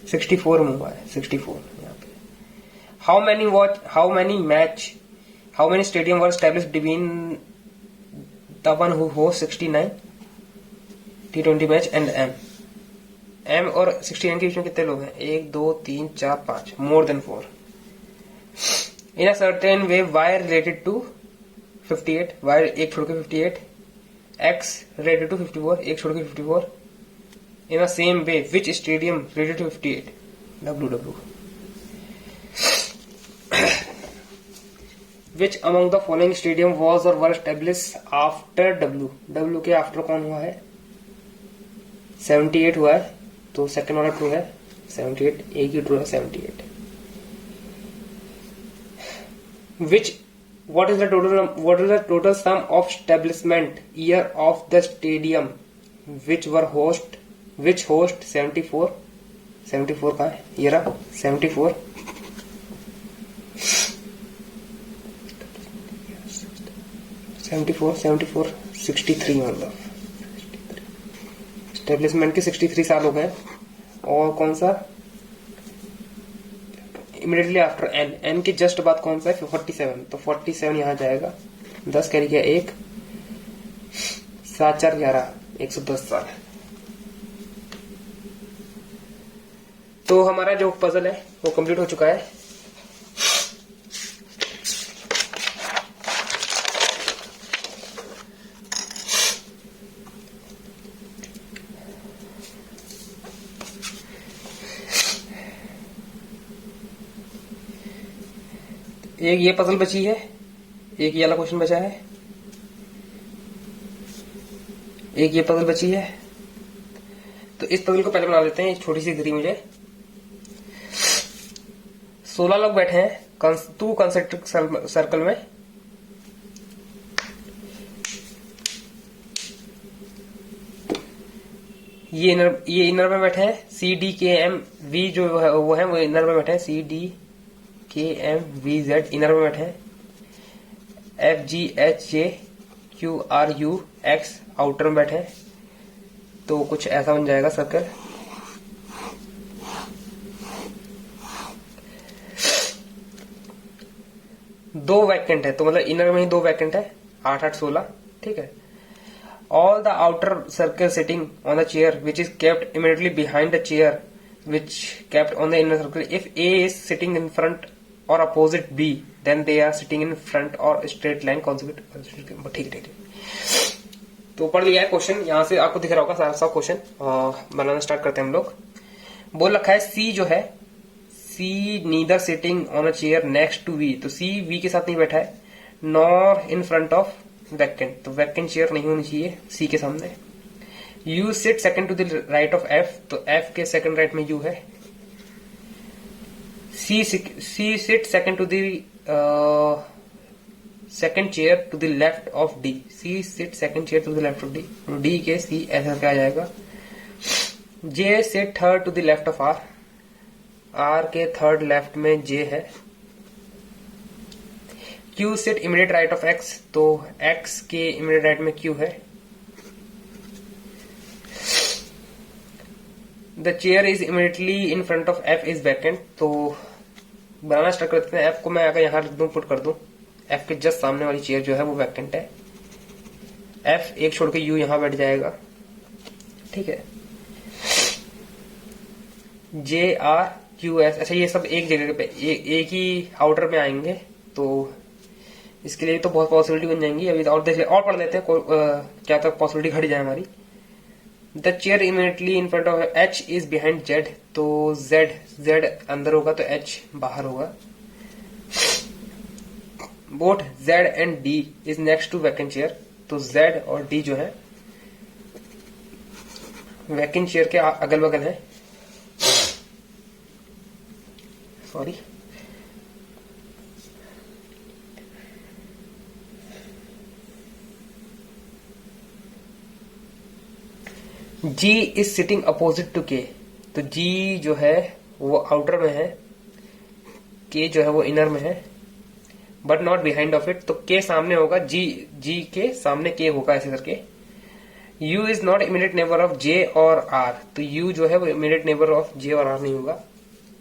64 में हुआ है, 64 यहाँ पे। How many stadium were established between the one who host 69 T20 match and M और 69 के बीच में कितने लोग हैं? 1 2 3 4 5, more than 4। In a certain way Y related to 58, Y एक छोड़ के 58, एक्स रिलेटेड टू 54, एक छोड़ के 54। In a same way which stadium related to 58, W. Which among the following stadium was or were establish after W के after कौन हुआ है? 78 हुआ है, तो सेकंड वाला ट्रू है, 78 एक ही ट्रू है, 78। What is the total sum of establishment year of the stadium which host 74 का है ये रहा 74। सेवेंटी फोर 63 मतलब एस्टेब्लिशमेंट के 63 साल हो गए। और कौन सा इमीडिएटली आफ्टर एन के जस्ट बाद कौन सा है? 47, तो 47 यहाँ जाएगा, 10 कैरी किया 1, 7 4 11, 110 साल। तो हमारा जो पजल है वो कंप्लीट हो चुका है। एक ये पजल बची है, एक ये वाला क्वेश्चन बचा है, एक ये पजल बची है। तो इस पजल को पहले बना लेते हैं, एक छोटी सी दिख रही मुझे। 16 लोग बैठे हैं 2 कंसेंट्रिक सर्कल में। ये इनर में बैठे हैं। सी डी के एम वी जो है वो इनर में बैठे हैं। सी डी के एम वी जेड इनर में बैठे हैं। F G H J Q R you x outer में बैठे हैं। तो कुछ ऐसा बन जाएगा सर्कल। दो वैकेंट है, तो मतलब इनर में ही 2 वैकेंट है, 8 8 16। ठीक है। All the outer circle sitting on the chair which is kept immediately behind the chair which kept on the inner circle. If A is sitting in front or opposite B, then they are sitting in front or straight line consecutive. ठीक है। तो पढ़ लिया है question, यहाँ से आपको दिख रहा होगा साफ साफ क्वेश्चन। बनाना स्टार्ट करते हैं हम लोग। बोल रखा है C जो है, C neither sitting on a chair next to V, तो C V के साथ नहीं बैठा है, nor in front of vacant, तो vacant chair नहीं होनी चाहिए C के सामने। U sit second to the right of F, तो F के second right में U है। C sit second to the second chair to the left of D, C sit second chair to the left of D, तो D के C ऐसा क्या आ जाएगा। J sit third to the left of R, R के third left में J है। Q sit immediate right of X, तो X के immediate right में Q है। The chair is immediately in front of F is vacant, तो बनाना start करते हैं। F को मैं अगर यहाँ लिख दूं, पुट कर दूं, F के जस्ट सामने वाली चेयर जो है वो वैकेंट है। F एक छोड़ के U यहाँ बैठ जाएगा। ठीक है। J R Q S, अच्छा ये सब एक जगह पे एक ही आउटर में आएंगे, तो इसके लिए तो बहुत पॉसिबिलिटी बन जाएंगी। अभी और देख ले, और पढ़ लेते हैं क्या तक पॉसिबिलिटी घट जाए हमारी। The chair immediately in front of H is behind Z, तो जेड अंदर होगा तो एच बाहर होगा। Both Z and D is next to vacant chair, तो जेड और डी जो है वैकेंट चेयर के अगल बगल है। Sorry, G is sitting opposite to K, तो G जो है वो आउटर में है, K जो है वो इनर में है, but not behind of it, तो K सामने होगा, G के सामने K होगा ऐसे करके। U is not immediate neighbour of J और R, तो U जो है वो इमीडिएट नेबर ऑफ J और R नहीं होगा,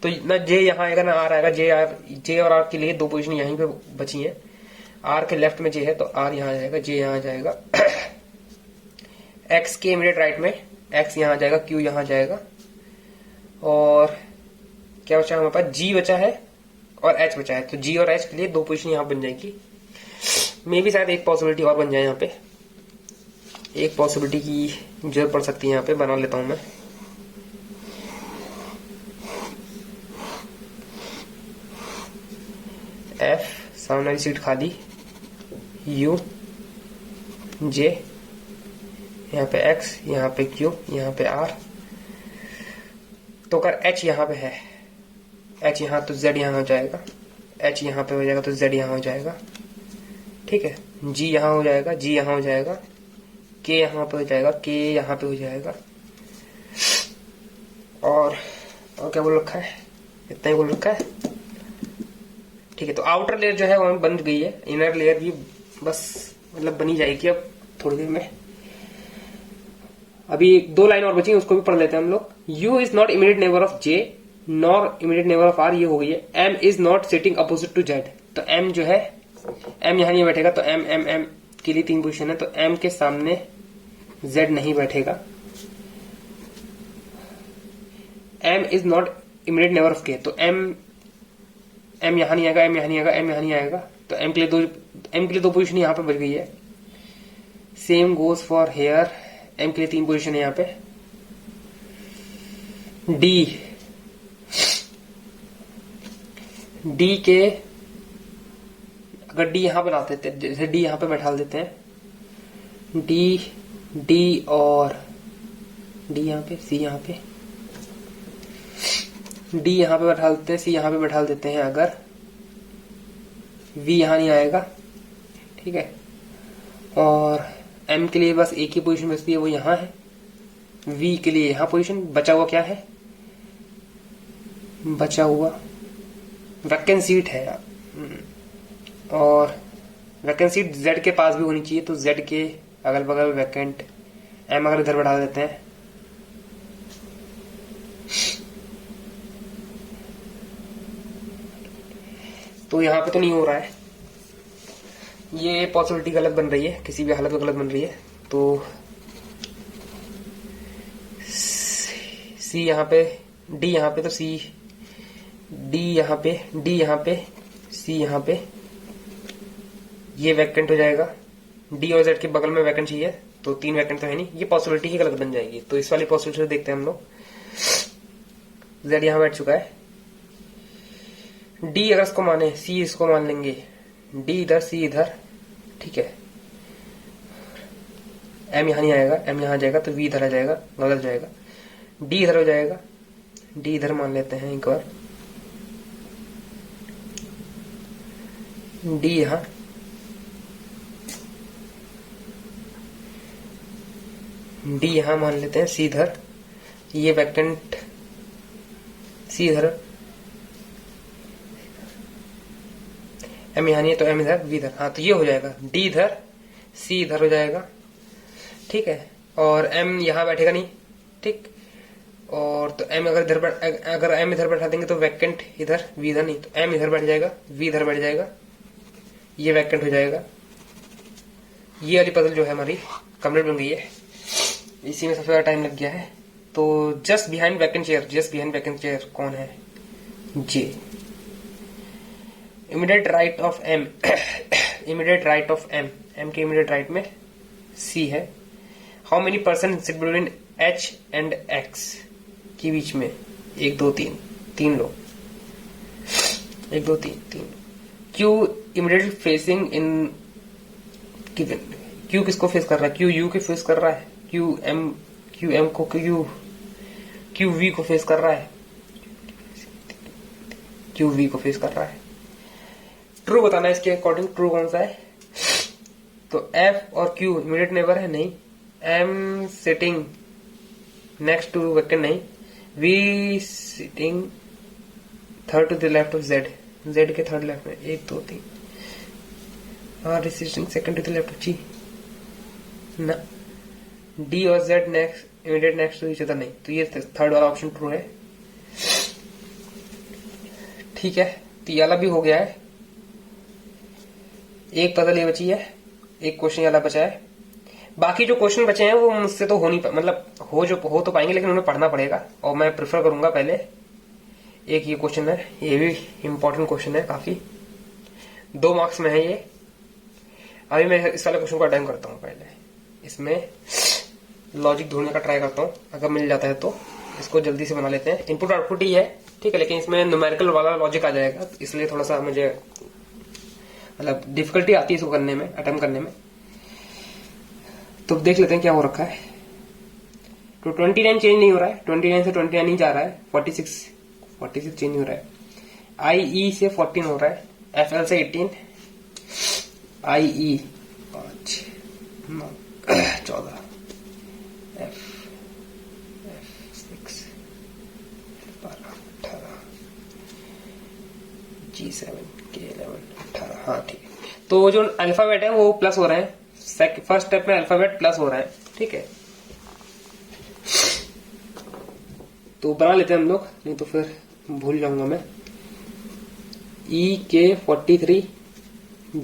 तो ना J यहाँ आएगा ना R आएगा। J और R के लिए दो पोजीशन यहीं पे बची है। R के लेफ्ट में J है तो R यहाँ आ जाएगा, J यहाँ आ जाएगा। X के इमीडिएट राइट में X यहाँ आ जाएगा, Q यहाँ आ जाएगा, और क्या बचा हमारे पास, G बचा है और H बचा है, तो G और H के लिए दो पोजीशन यहाँ बन जाएगी। मे भी शायद एक पॉसिबिलिटी और बन जाए, यहाँ पे एक पॉसिबिलिटी की जरूरत पड़ सकती है, यहाँ पे बना लेता हूं मैं। F सामने वाली सीट खाली, U J यहाँ पे X, यहाँ पे Q, यहाँ पे R, तो अगर H यहाँ पे है, H यहाँ तो Z यहाँ हो जाएगा, H यहाँ पे हो जाएगा तो Z यहाँ हो जाएगा, ठीक है। G यहाँ हो जाएगा, G यहाँ हो जाएगा, K यहाँ पे हो जाएगा, K यहाँ पे हो जाएगा, और क्या बोल रखा है, इतना ही बोल रखा है, ठीक है। तो आउटर लेयर जो है वो बन गई है, इनर लेयर भी बस मतलब बनी जाएगी अब थोड़ी देर में। अभी दो लाइन और बची, उसको भी पढ़ लेते हैं हम लोग। U is not immediate neighbour of J nor immediate neighbour of R, ये हो गई है। M is not sitting opposite to Z, तो M जो है, M यहाँ नहीं बैठेगा, तो M के लिए तीन पोजीशन है, तो M के सामने Z नहीं बैठेगा। M is not immediate neighbour of K, तो M यहाँ नहीं आएगा, M यहाँ नहीं आएगा, M यहाँ नहीं आएगा, तो M के लिए दो पोजीशन यहाँ पे बच गई है। Same goes for here, M के लिए तीन पोजीशन है यहाँ पे। D के अगर D यहाँ बना देते हैं, जैसे D यहाँ पे बैठा देते हैं, D और D यहाँ पे, C यहाँ पे, D यहाँ पे बैठा देते हैं, C यहाँ पे बैठा देते हैं, अगर V यहाँ नहीं आएगा, ठीक है। और M के लिए बस एक ही पोजीशन बचती है, वो यहाँ है। V के लिए यहाँ पोजीशन बचा हुआ क्या है, बचा हुआ वैकेंट सीट है, और वैकेंट सीट Z के पास भी होनी चाहिए, तो Z के अगल बगल वैकेंट M अगर इधर बढ़ा देते हैं, तो यहाँ पे तो नहीं हो रहा है, ये पॉसिबिलिटी गलत बन रही है, किसी भी हालत में गलत बन रही है। तो C यहाँ पे, D यहाँ पे, तो C, D यहाँ पे, D यहाँ पे, C यहाँ पे, ये वैकेंट हो जाएगा। D और Z के बगल में वैकेंट चाहिए, तो तीन वैकेंट तो है नहीं, ये पॉसिबिलिटी ही गलत बन जाएगी। तो इस वाली पॉसिबिलिटी देखते हैं हम लोग। Z यहाँ बैठ चुका है, D अगर इसको माने, C इसको मान लेंगे, D इधर, C इधर, ठीक है। M यहाँ नहीं आएगा, M यहाँ आ जाएगा, तो V इधर आ जाएगा, बदल जाएगा। D इधर हो जाएगा, D इधर मान लेते हैं एक बार, D यहाँ, D यहाँ मान लेते हैं, C इधर, ये वैकेंट C इधर, M यहाँ नहीं है तो M इधर, V इधर, हाँ तो ये हो जाएगा, D इधर, C इधर हो जाएगा, ठीक है। और M यहाँ बैठेगा नहीं, ठीक, और तो M अगर M इधर बैठा देंगे तो वैकेंट इधर, V इधर नहीं, तो M इधर बैठ जाएगा, V इधर बैठ जाएगा, ये वैकेंट हो जाएगा। ये वाली पजल जो है हमारी कंप्लीट बन गई है, इसी में सबसे ज्यादा टाइम लग गया है। तो जस्ट बिहाइंड वैकेंट चेयर कौन है, J। Immediate right of M, immediate right of M, M के इमीडिएट राइट में C है। How many person sit between H and X के बीच में 1 2 3 3 लोग, 1 2 3 3। Q immediately facing in given, Q किसको face कर रहा है? Q U को फेस कर रहा है, Q M को Q V को फेस कर रहा है, Q V को फेस कर रहा है। ट्रू बताना है इसके अकॉर्डिंग, ट्रू कौन सा है? तो F और Q इमीडिएट नेबर है, नहीं। M sitting next to vacant, नहीं। V sitting third to the left of Z, Z के थर्ड लेफ्ट में 1 2 3। R sitting second to the left of G ना। D और Z next immediate next to each other, नहीं। तो ये third वाला option true है। ठीक है, तो ये वाला भी हो गया है। एक पजल ये बची है, एक क्वेश्चन वाला बचा है। बाकी जो क्वेश्चन बचे हैं वो मुझसे तो हो नहीं मतलब हो तो पाएंगे, लेकिन उन्हें पढ़ना पड़ेगा। और मैं प्रेफर करूंगा पहले एक ये क्वेश्चन है, ये भी इंपॉर्टेंट क्वेश्चन है काफी, 2 मार्क्स में है ये। अभी मैं इस वाले क्वेश्चन को अटेम्प्ट करता हूँ। पहले इसमें लॉजिक ढूंढने का ट्राई करता हूँ, अगर मिल जाता है तो इसको जल्दी से बना लेते हैं। इनपुट आउटपुट ही है, ठीक है, लेकिन इसमें न्यूमेरिकल वाला लॉजिक आ जाएगा, इसलिए थोड़ा सा मुझे मतलब डिफिकल्टी आती है इसको करने में, अटेम्प्ट करने में। तो देख लेते हैं क्या हो रखा है। तो 29 चेंज नहीं हो रहा है, 29 से 29 ही जा रहा है, 46 चेंज हो रहा है। IE से 14 हो रहा है, FL से 18, IE 5 9 14, F 6 12 18, G7 K 11 18। हाँ ठीक है, तो जो अल्फाबेट है वो प्लस हो रहे हैं, फर्स्ट स्टेप में अल्फाबेट प्लस हो रहा है, ठीक है। तो बना लेते हैं हम लोग, नहीं तो फिर भूल जाऊंगा मैं। EK 43,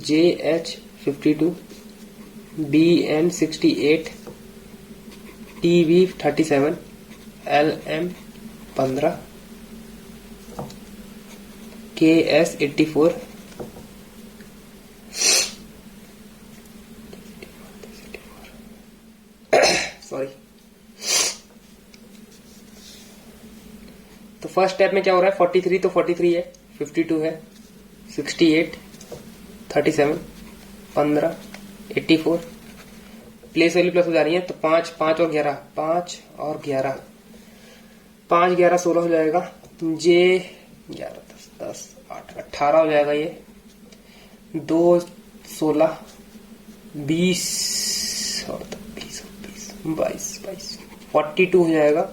JH 52, BN 68, TB 37, LM 15, KS 84, sorry. तो फर्स्ट स्टेप में क्या हो रहा है? 43 तो 43 है, 52 है, 68 37 15 84, प्लेस वैल्यू प्लस हो जा रही है, तो 5 5 और 11 5 और 11 5 11 16 हो जाएगा। J 11 10 10 8 18 हो जाएगा। ये 2 16 20 और 20 22 22 42 हो जाएगा।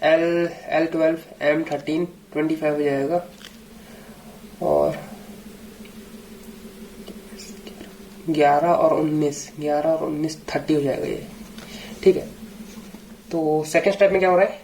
L 12 M 13 25 हो जाएगा। और 11 और 19 30 हो जाएगा ये, ठीक है। तो सेकेंड स्टेप में क्या हो रहा है?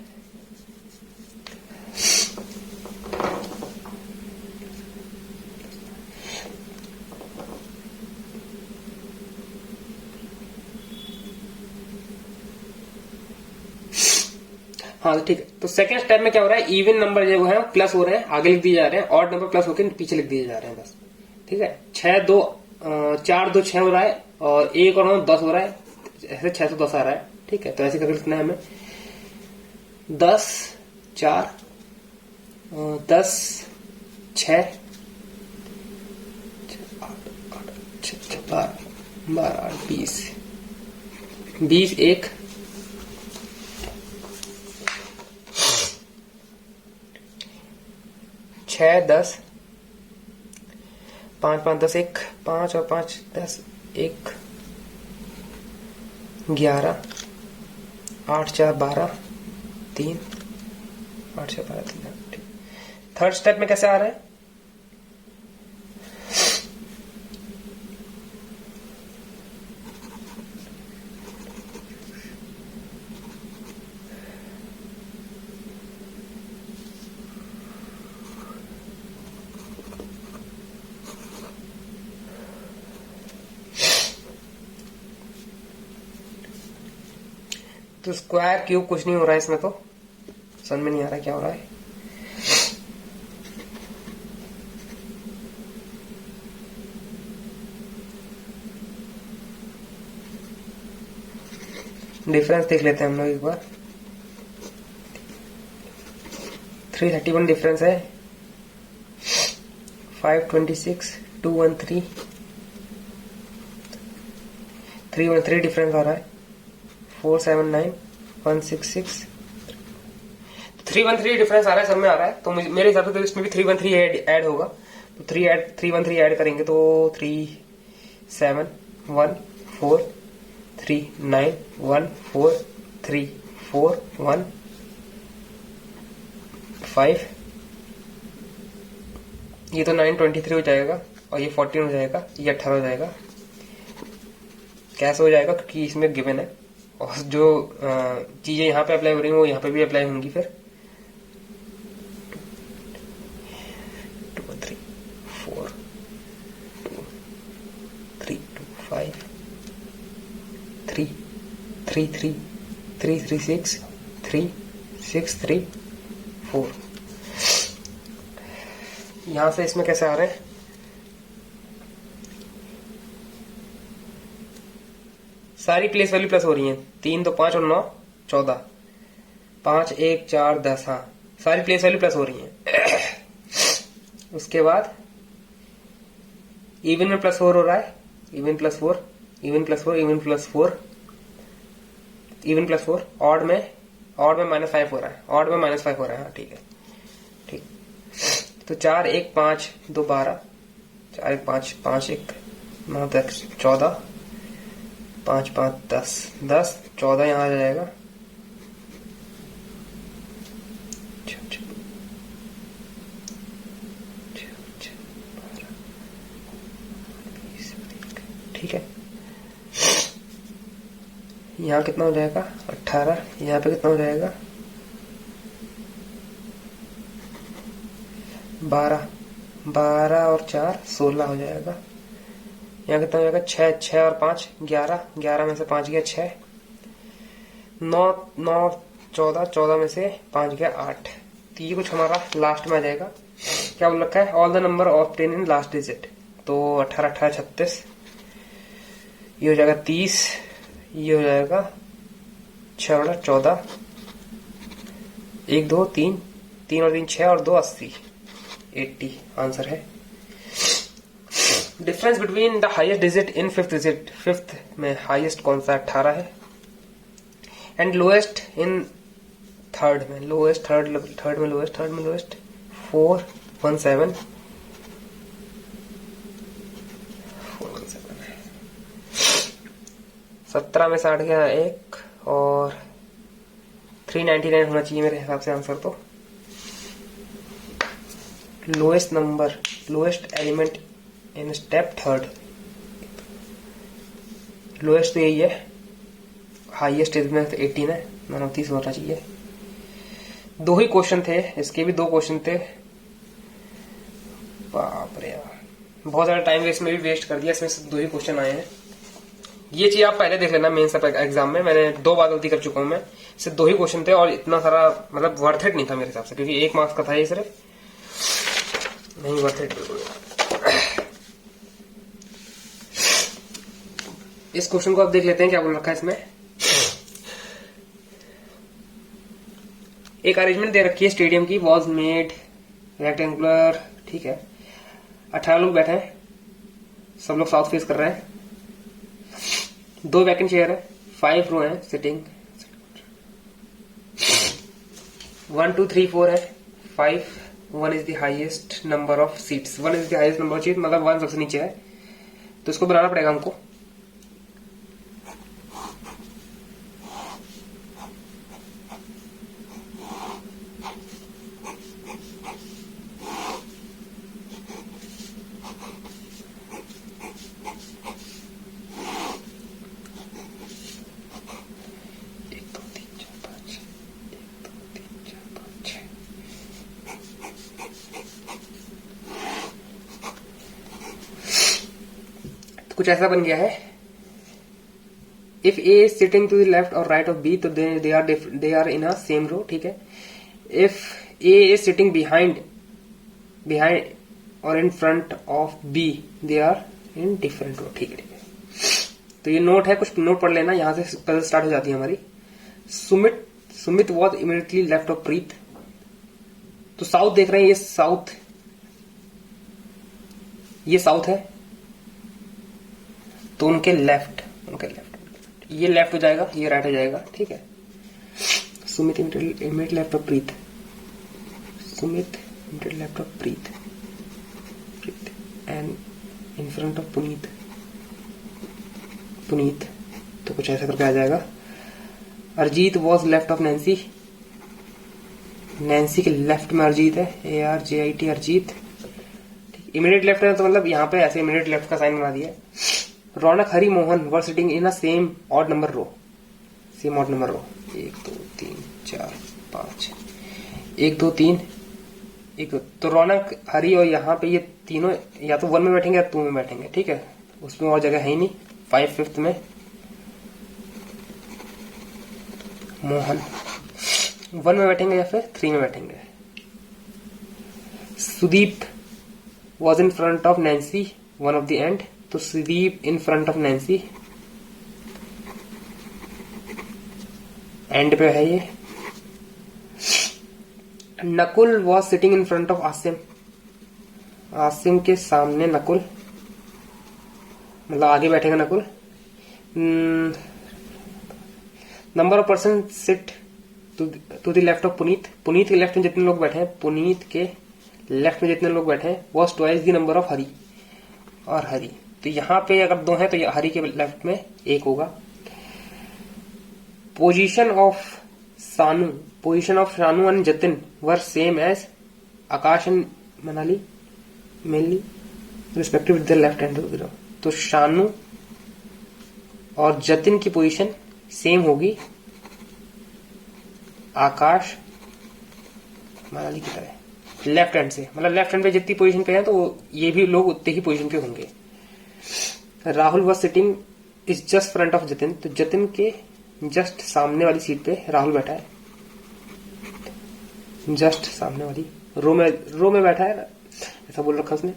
हाँ ठीक है, तो सेकंड स्टेप में क्या हो रहा है? इवन नंबर जो है प्लस हो रहे हैं, आगे लिख दिए जा रहे हैं, ऑड नंबर प्लस होकर पीछे लिख दिए जा रहे हैं, बस, ठीक है। 4 2 6 हो रहा है, और 1 और 9 10 हो रहा है, ऐसे 6 तो 10 आ रहा है, ठीक है। तो ऐसे करके लिखना है हमें 10 4 10 6 12 12 20 20 1 6 10 5 5 10 1 5 और 5 10 1 11 8 4 12 3 8 4 12 3। थर्ड स्टेप में कैसे आ रहा है? तो स्क्वायर क्यूब कुछ नहीं हो रहा है इसमें, तो समझ में नहीं आ रहा क्या हो रहा है। डिफरेंस देख लेते हैं हम लोग एक बार। 331 डिफरेंस है, 526, 213, 313 डिफरेंस आ रहा है, 479, 166, 313 डिफरेंस आ रहा है, सब में आ रहा है। तो मेरे हिसाब से तो इसमें भी 313 ऐड होगा। तो 313 ऐड करेंगे तो 371439143415, ये तो 923 हो जाएगा और ये 14 हो जाएगा, ये 18 हो जाएगा। कैसे हो जाएगा? क्योंकि इसमें गिवन है और जो चीजें यहाँ पे अप्लाई हो रही हैं वो यहाँ पे भी अप्लाई होंगी। फिर 2 3 4 2 3 2 5 3 3 3 3 3 6 3 6 3 4। यहां से इसमें कैसे आ रहे हैं? सारी प्लेस वैल्यू प्लस हो रही हैं। 3 2 5 और 9 14, 5 1 4 10। हाँ, सारी प्लेस वैल्यू प्लस हो रही हैं। उसके बाद इवन में +4 हो रहा है, even +4, even +4, even +4, even +4। Odd में -5 हो रहा है, ऑड में -5 हो रहा है। हाँ ठीक है, ठीक। तो 4 1 5 2 12, 4 1 5 5 1 9 10 14, 5 5 10 10 14 यहाँ आ जाएगा। ठीक है, यहाँ कितना हो जाएगा? 18। यहाँ पे कितना हो जाएगा? 12 12 और 4 16 हो जाएगा। यहाँ कितना हो जाएगा? 6 6 और 5 11, 11 में से 5 गया 6, 9 9 14, 14 में से 5 गया 8। तो ये कुछ हमारा लास्ट में आ जाएगा। क्या बोल रखा है? All the number of 10 in last digit. तो 18 18 36, ये हो जाएगा 30, ये हो जाएगा 6 बटा 14, 1 2 3 3 और 3 6 और 2 80, 80 आंसर है। Difference between the highest digit in fifth digit, fifth में हाईएस्ट कौन सा? 18 है। एंड लोएस्ट इन थर्ड में, लोएस्ट थर्ड में लोएस्ट 417 17 में 60 गया 1 और 399 होना चाहिए मेरे हिसाब से आंसर। तो lowest number, lowest element in step third, lowest तो यही है, हाईएस्ट इसमें 18 है, 29 होना चाहिए। 2 ही क्वेश्चन थे, इसके भी 2 क्वेश्चन थे। बाप रे यार, बहुत सारा टाइम वेस्ट में भी वेस्ट कर दिया, इसमें से 2 ही क्वेश्चन आए हैं। ये चीज आप पहले देख लेना, मेंस एग्जाम में मैंने 2 बार गलती कर चुका हूं मैं। सिर्फ 2 ही क्वेश्चन थे और इतना सारा मतलब वर्थ इट नहीं था मेरे हिसाब से, क्योंकि 1 मार्क्स का था ये, सिर्फ नहीं वर्थ इट। इस क्वेश्चन को आप देख लेते हैं, क्या बोल रखा है इसमें। एक अरेंजमेंट दे रखी है स्टेडियम की, वॉज मेड रेक्टेंगुलर, ठीक है। 18 लोग बैठे हैं, सब लोग साउथ फेस कर रहे हैं। 2 वैकेंट चेयर है, 5 रो है सिटिंग, 1 2 3 4 है, 5 1 is the highest number of seats, 1 is the highest number of seat, मतलब 1 सबसे नीचे है। तो इसको बनाना पड़ेगा हमको। कुछ ऐसा बन गया है। If A sitting to the left or right of B, तो they are in a same row, ठीक है। If A is sitting behind or in front of B, they are in different row, ठीक है। तो ये note है, कुछ note पढ़ लेना, यहां से पजल स्टार्ट हो जाती है हमारी। Sumit was immediately left of Preet. तो साउथ देख रहे हैं, ये साउथ है, तो उनके लेफ्ट ये लेफ्ट हो जाएगा, ये राइट हो जाएगा, ठीक है। Sumit immediate left of Preet, Sumit immediate left of Preet and in front of Puneet, तो कुछ ऐसा करके आ जाएगा। Arijit was left of Nancy, Nancy के लेफ्ट में अरिजीत है, ARJIT अरिजीत। इमीडिएट लेफ्ट है तो मतलब यहाँ पे ऐसे इमीडिएट लेफ्ट का साइन बना दिया। Raunak Hari Mohan were sitting in a same odd number row, 1 2 3 4 5, 1 2 3 1 2। तो रौनक हरि और यहाँ पे ये तीनों या तो 1 में बैठेंगे या 2 में बैठेंगे, ठीक है, उसमें और जगह है ही नहीं। 5 में मोहन 1 में बैठेंगे या फिर 3 में बैठेंगे। Sudeep was in front of Nancy one of the end, तो Sudeep in front of Nancy, end पे है ये। Nakul was sitting in front of Asim, Asim के सामने नकुल, मतलब आगे बैठेगा Nakul. Number of person sit to the left of Puneet, Puneet के लेफ्ट में जितने लोग बैठे हैं, पुनीत के लेफ्ट में जितने लोग बैठे हैं, was twice the number of Hari और हरि। तो यहाँ पे अगर 2 है तो हरि के लेफ्ट में 1 होगा। Position of Shanu and Jatin were same as Akash and Manali mainly respective with the left hand. तो शानू और जतिन की पोजीशन सेम होगी आकाश मनाली की तरह, लेफ्ट हैंड से, मतलब लेफ्ट हैंड पे जितनी पोजीशन पे है तो ये भी लोग उतने ही पोजीशन पे होंगे। Rahul was sitting is just front of Jatin, तो जतिन के जस्ट सामने वाली सीट पे राहुल बैठा है, जस्ट सामने वाली रो में बैठा है, ऐसा बोल रखा उसने।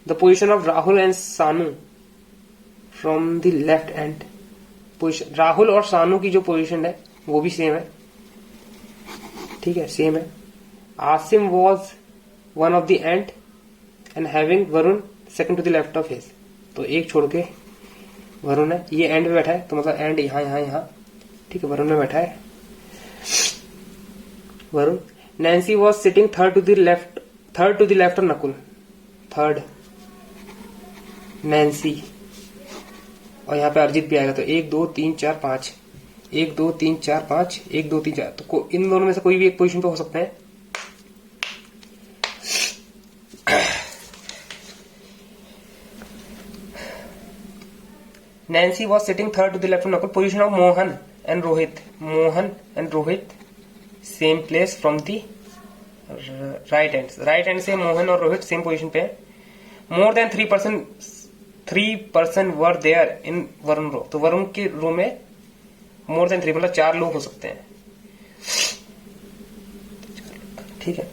The position of Rahul and Sanu from the left end, Rahul और सानू की जो पोजीशन है वो भी सेम है, ठीक है, सेम है। Asim was one of the end end having Varun second to the left of his, तो एक छोड़ के वरुण है, ये एंड में बैठा है, तो मतलब एंड यहाँ, ठीक है, वरुण में बैठा है Varun. Nancy was sitting third to the left of Nakul, third Nancy, और यहाँ पे अरिजीत भी आएगा, तो 1 2 3 4 5, 1 2 3 4 5, 1 2 3 4, तो इन दोनों में से कोई भी एक पोजीशन पे हो सकता है। Nancy was sitting third to the left of Nakul. Position of Mohan and Rohit same place from the right hand से मोहन और रोहित सेम पोजीशन पे है। More than 3% were there in Varun row, तो वरुण के रो में मोर देन 3 मतलब 4 लोग हो सकते हैं, ठीक है।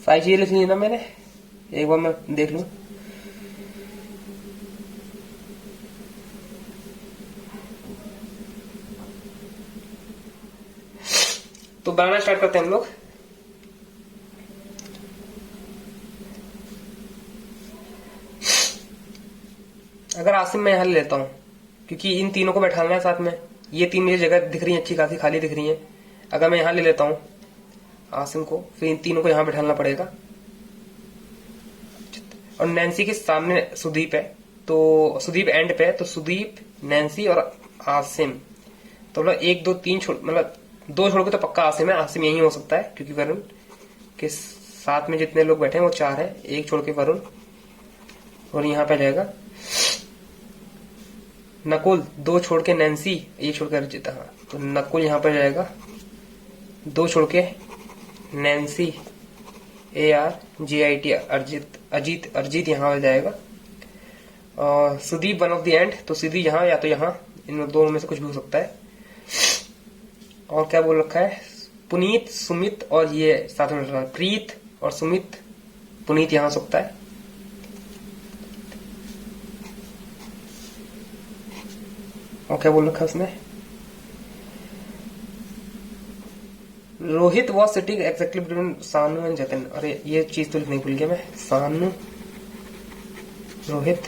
सारी चीजें लिख ली ना मैंने, एक बार मैं देख लूं। तो बनाना स्टार्ट करते हैं हम लोग। अगर आसिम मैं यहां ले लेता हूं, क्योंकि इन तीनों को बैठाना है साथ में, ये 3 मुझे जगह दिख रही है, अच्छी खासी खाली दिख रही है। अगर मैं यहां ले लेता हूं आसिम को, फिर इन तीनों को यहां बैठाना पड़ेगा, और नैन्सी के सामने सुदीप है, तो सुदीप एंड पे है, तो सुदीप, नैन्सी और आसिम, तो मतलब 1 2 3 मतलब 2 छोड़ के तो पक्का आसिम है, आसिम यही हो सकता है, क्योंकि वरुण के साथ में जितने लोग बैठे हैं वो 4 है, 1 छोड़ के वरुण, और यहाँ पे जाएगा नकुल, 2 छोड़ के नैन्सी, 1 छोड़ के अरिजीत, हाँ, तो नकुल यहाँ पे जाएगा, 2 छोड़ के नैन्सी, ARJIT अरिजीत यहाँ आ जाएगा, और Sudeep one of the end, तो सीधी यहाँ या तो यहाँ, इन दोनों में से कुछ भी हो सकता है। और क्या बोल रखा है, पुनीत, सुमित और ये साथ में बैठा है प्रीत और सुमित, पुनीत यहां हो सकता है। और क्या बोल रखा है उसने, Rohit was sitting exactly between सानू एंड जतिन। अरे ये चीज तो लिखने भूल गया मैं, सानू, रोहित,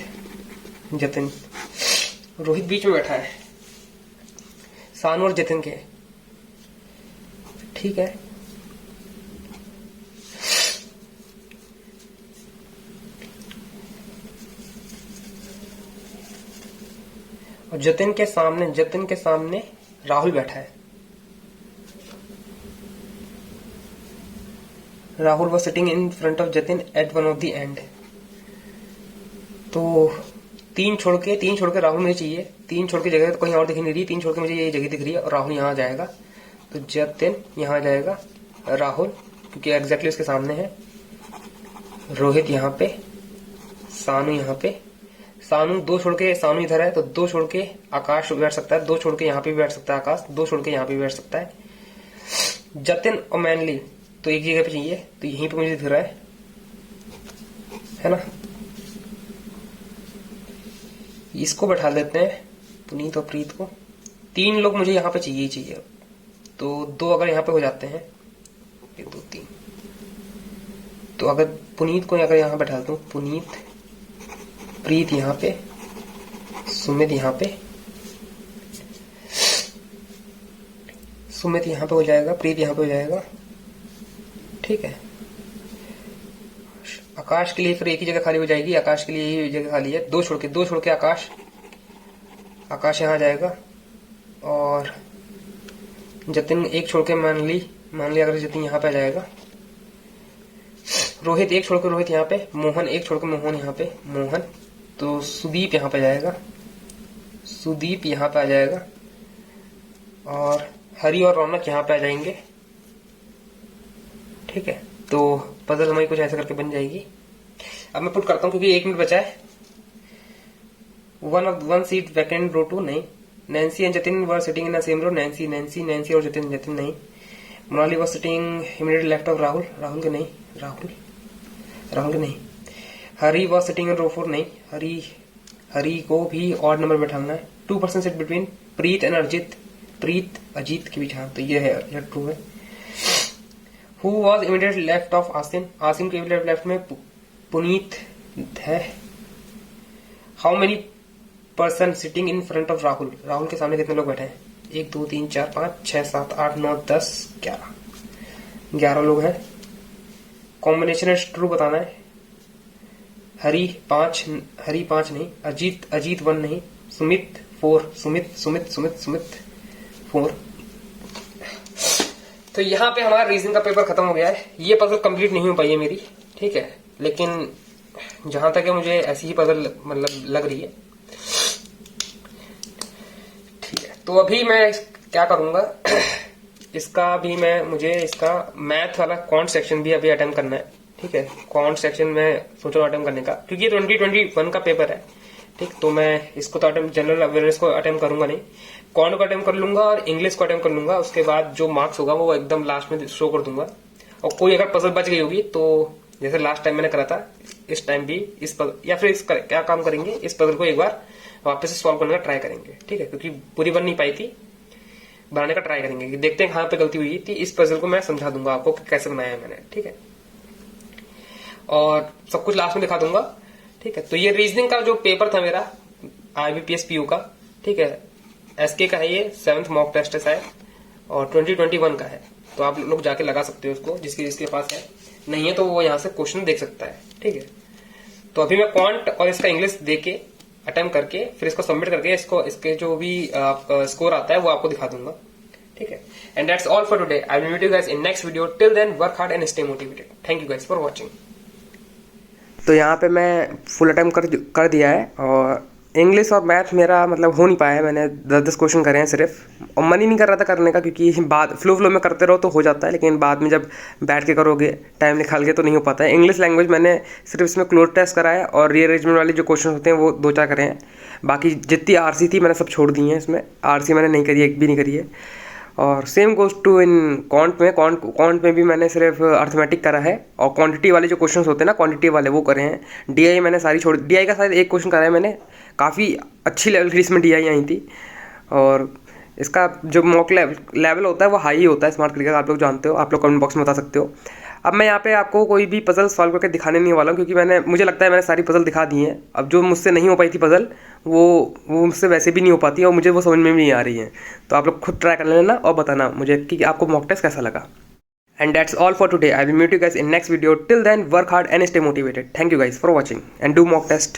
जतिन। रोहित बीच में बैठा है सानू और जतिन के, ठीक है। और जतिन के सामने राहुल बैठा है। Rahul was sitting in front of Jatin at one of the end. तो तीन छोड़ के राहुल मुझे चाहिए। तीन छोड़ के जगह तो कहीं और दिख नहीं रही, तीन छोड़ के मुझे ये जगह दिख रही है और राहुल यहाँ आ जाएगा। तो जतिन यहाँ आ जाएगा, राहुल क्योंकि एग्जैक्टली उसके सामने है, रोहित यहाँ पे, सानू यहाँ पे। सानू दो छोड़ के, सानू इधर है तो दो छोड़ के आकाश बैठ सकता है, दो छोड़ के यहाँ पे भी बैठ सकता है आकाश, दो छोड़ के यहाँ पे भी बैठ सकता है। जतिन और मैनली तो एक जगह पे चाहिए, तो यहीं पे मुझे दिख रहा है ना। इसको बैठा देते हैं, पुनीत और प्रीत को। तीन लोग मुझे यहाँ पे चाहिए। तो दो अगर यहाँ पे हो जाते हैं, ये दो तीन, तो अगर पुनीत को अगर यहाँ बैठा दूं, पुनीत, प्रीत यहाँ पे, सुमित यहाँ पे, सुमित यहाँ पे हो जाएगा, प्रीत यहाँ पे हो जाएगा, ठीक है। आकाश के लिए फिर एक ही जगह खाली हो जाएगी, आकाश के लिए यही जगह खाली है। दो छोड़ के आकाश यहाँ जाएगा। और जतिन एक छोड़ के मान ली अगर जतिन यहाँ पे आ जाएगा। रोहित एक छोड़ के रोहित यहाँ पे, मोहन एक छोड़ के मोहन यहाँ पे, मोहन। तो सुदीप यहाँ पे जाएगा, सुदीप यहाँ पे आ जाएगा। और हरि और रौनक यहाँ पे आ जाएंगे, ठीक है। तो पजल हमारी कुछ ऐसे करके बन जाएगी। अब मैं पुट करता हूँ क्योंकि 1 मिनट बचा है। One seat vacant row two, नहीं। Nancy and Jatin were sitting in same row, Nancy और जतिन नहीं। Monali was sitting immediately left of Rahul के नहीं। हरी वॉज सिटिंग इन रो 4, नहीं। हरी को भी ऑड नंबर बैठाना है। 2% sit between Preet and Ajit के बीच, हाँ तो ये है, ट्रू है। Who was immediately left of Asim के immediate left में पुनीत है। How many person sitting in front of Rahul के सामने कितने लोग बैठे हैं? 1 2 3 4 5 6 7 8 9 10 11 लोग हैं। कॉम्बिनेशन है ट्रू बताना है। हरी 5 नहीं, अजीत 1 नहीं, सुमित 4, सुमित 4। तो यहाँ पे हमारा रीजनिंग का पेपर खत्म हो गया है। ये पजल कंप्लीट नहीं हो पाई है मेरी, ठीक है, लेकिन जहां तक है मुझे ऐसी ही पजल मतलब लग रही है, ठीक है। तो अभी मैं क्या करूंगा, मुझे इसका मैथ वाला क्वांट सेक्शन भी अभी अटेम्प्ट करना है, ठीक है। क्वांट सेक्शन में सोच रहा हूँ अटेम्प्ट करने का, क्योंकि 2021 का पेपर है, ठीक। तो मैं इसको तो जनरल अवेयरनेस को अटेम्प्ट करूंगा नहीं, क्वांट को अटेम्प्ट कर लूंगा और इंग्लिश को अटेम्प्ट कर लूंगा। उसके बाद जो मार्क्स होगा वो एकदम लास्ट में शो कर दूंगा। और कोई अगर पजल बच गई होगी तो जैसे लास्ट टाइम मैंने करा था, इस टाइम भी इस पजल या फिर क्या काम करेंगे, इस पजल को एक बार वापस से सॉल्व करने का ट्राई करेंगे, ठीक है। क्योंकि पूरी बन नहीं पाई थी, बनाने का ट्राई करेंगे कि देखते हैं कहां पे गलती हुई थी। इस पजल को मैं समझा दूंगा आपको कि कैसे बनाया है मैंने, ठीक है। और सब कुछ लास्ट में दिखा दूंगा, ठीक है। तो ये रीजनिंग का जो पेपर था मेरा IBPS PO का, ठीक है, SK का है, ये 7th मॉक टेस्ट है और 2021 का है। तो आप लोग जाके लगा सकते हो उसको, जिसके पास है, नहीं है तो वो यहाँ से क्वेश्चन देख सकता है, ठीक है। तो अभी मैं क्वांट और इसका इंग्लिश देके अटेम्प्ट करके फिर इसको सबमिट करके इसके जो भी स्कोर आता है वो आपको दिखा दूंगा, ठीक है। And that's all for today. I will meet you guys in next video. Till then work hard and stay motivated. Thank you guys for watching. तो यहाँ पे मैं फुल अटेम्प्ट कर दिया है और इंग्लिश और मैथ मेरा मतलब हो नहीं पाया है। मैंने 10 क्वेश्चन करे हैं सिर्फ, और मन ही नहीं कर रहा था करने का, क्योंकि बाद फ्लो में करते रहो तो हो जाता है, लेकिन बाद में जब बैठ के करोगे टाइम निकाल के तो नहीं हो पाता है। इंग्लिश लैंग्वेज मैंने सिर्फ इसमें क्लोज टेस्ट करा है और रीअरेंजमेंट वाले जो क्वेश्चन होते हैं वो 2-4 करे हैं। बाकी जितनी RC थी मैंने सब छोड़ दी हैं, इसमें RC मैंने नहीं करी, एक भी नहीं करी है। और सेम गोज टू इन क्वांट में भी मैंने सिर्फ अर्थमेटिक करा है और क्वांटिटी वाले जो क्वेश्चंस होते हैं ना, क्वांटिटी वाले वो करे हैं। डीआई मैंने सारी छोड़, डीआई का शायद एक क्वेश्चन करा है मैंने, काफ़ी अच्छी लेवल की इसमें डीआई आई थी। और इसका जो मॉक लेवल होता है वो हाई ही होता है स्मार्ट क्रिकेट का, आप लोग जानते हो, आप लोग कमेंट बॉक्स में बता सकते हो। अब मैं यहाँ पे आपको कोई भी पजल सॉल्व करके दिखाने नहीं वाला हूँ, क्योंकि मुझे लगता है मैंने सारी पजल दिखा दी हैं। अब जो मुझसे नहीं हो पाई थी पजल, वो मुझसे वैसे भी नहीं हो पाती है और मुझे वो समझ में भी नहीं आ रही है। तो आप लोग खुद ट्राई कर लेना और बताना मुझे कि आपको मॉक टेस्ट कैसा लगा। And that's all for today. I will meet you guys in next video. Till then work hard and stay motivated. Thank you guys for watching and do mock test.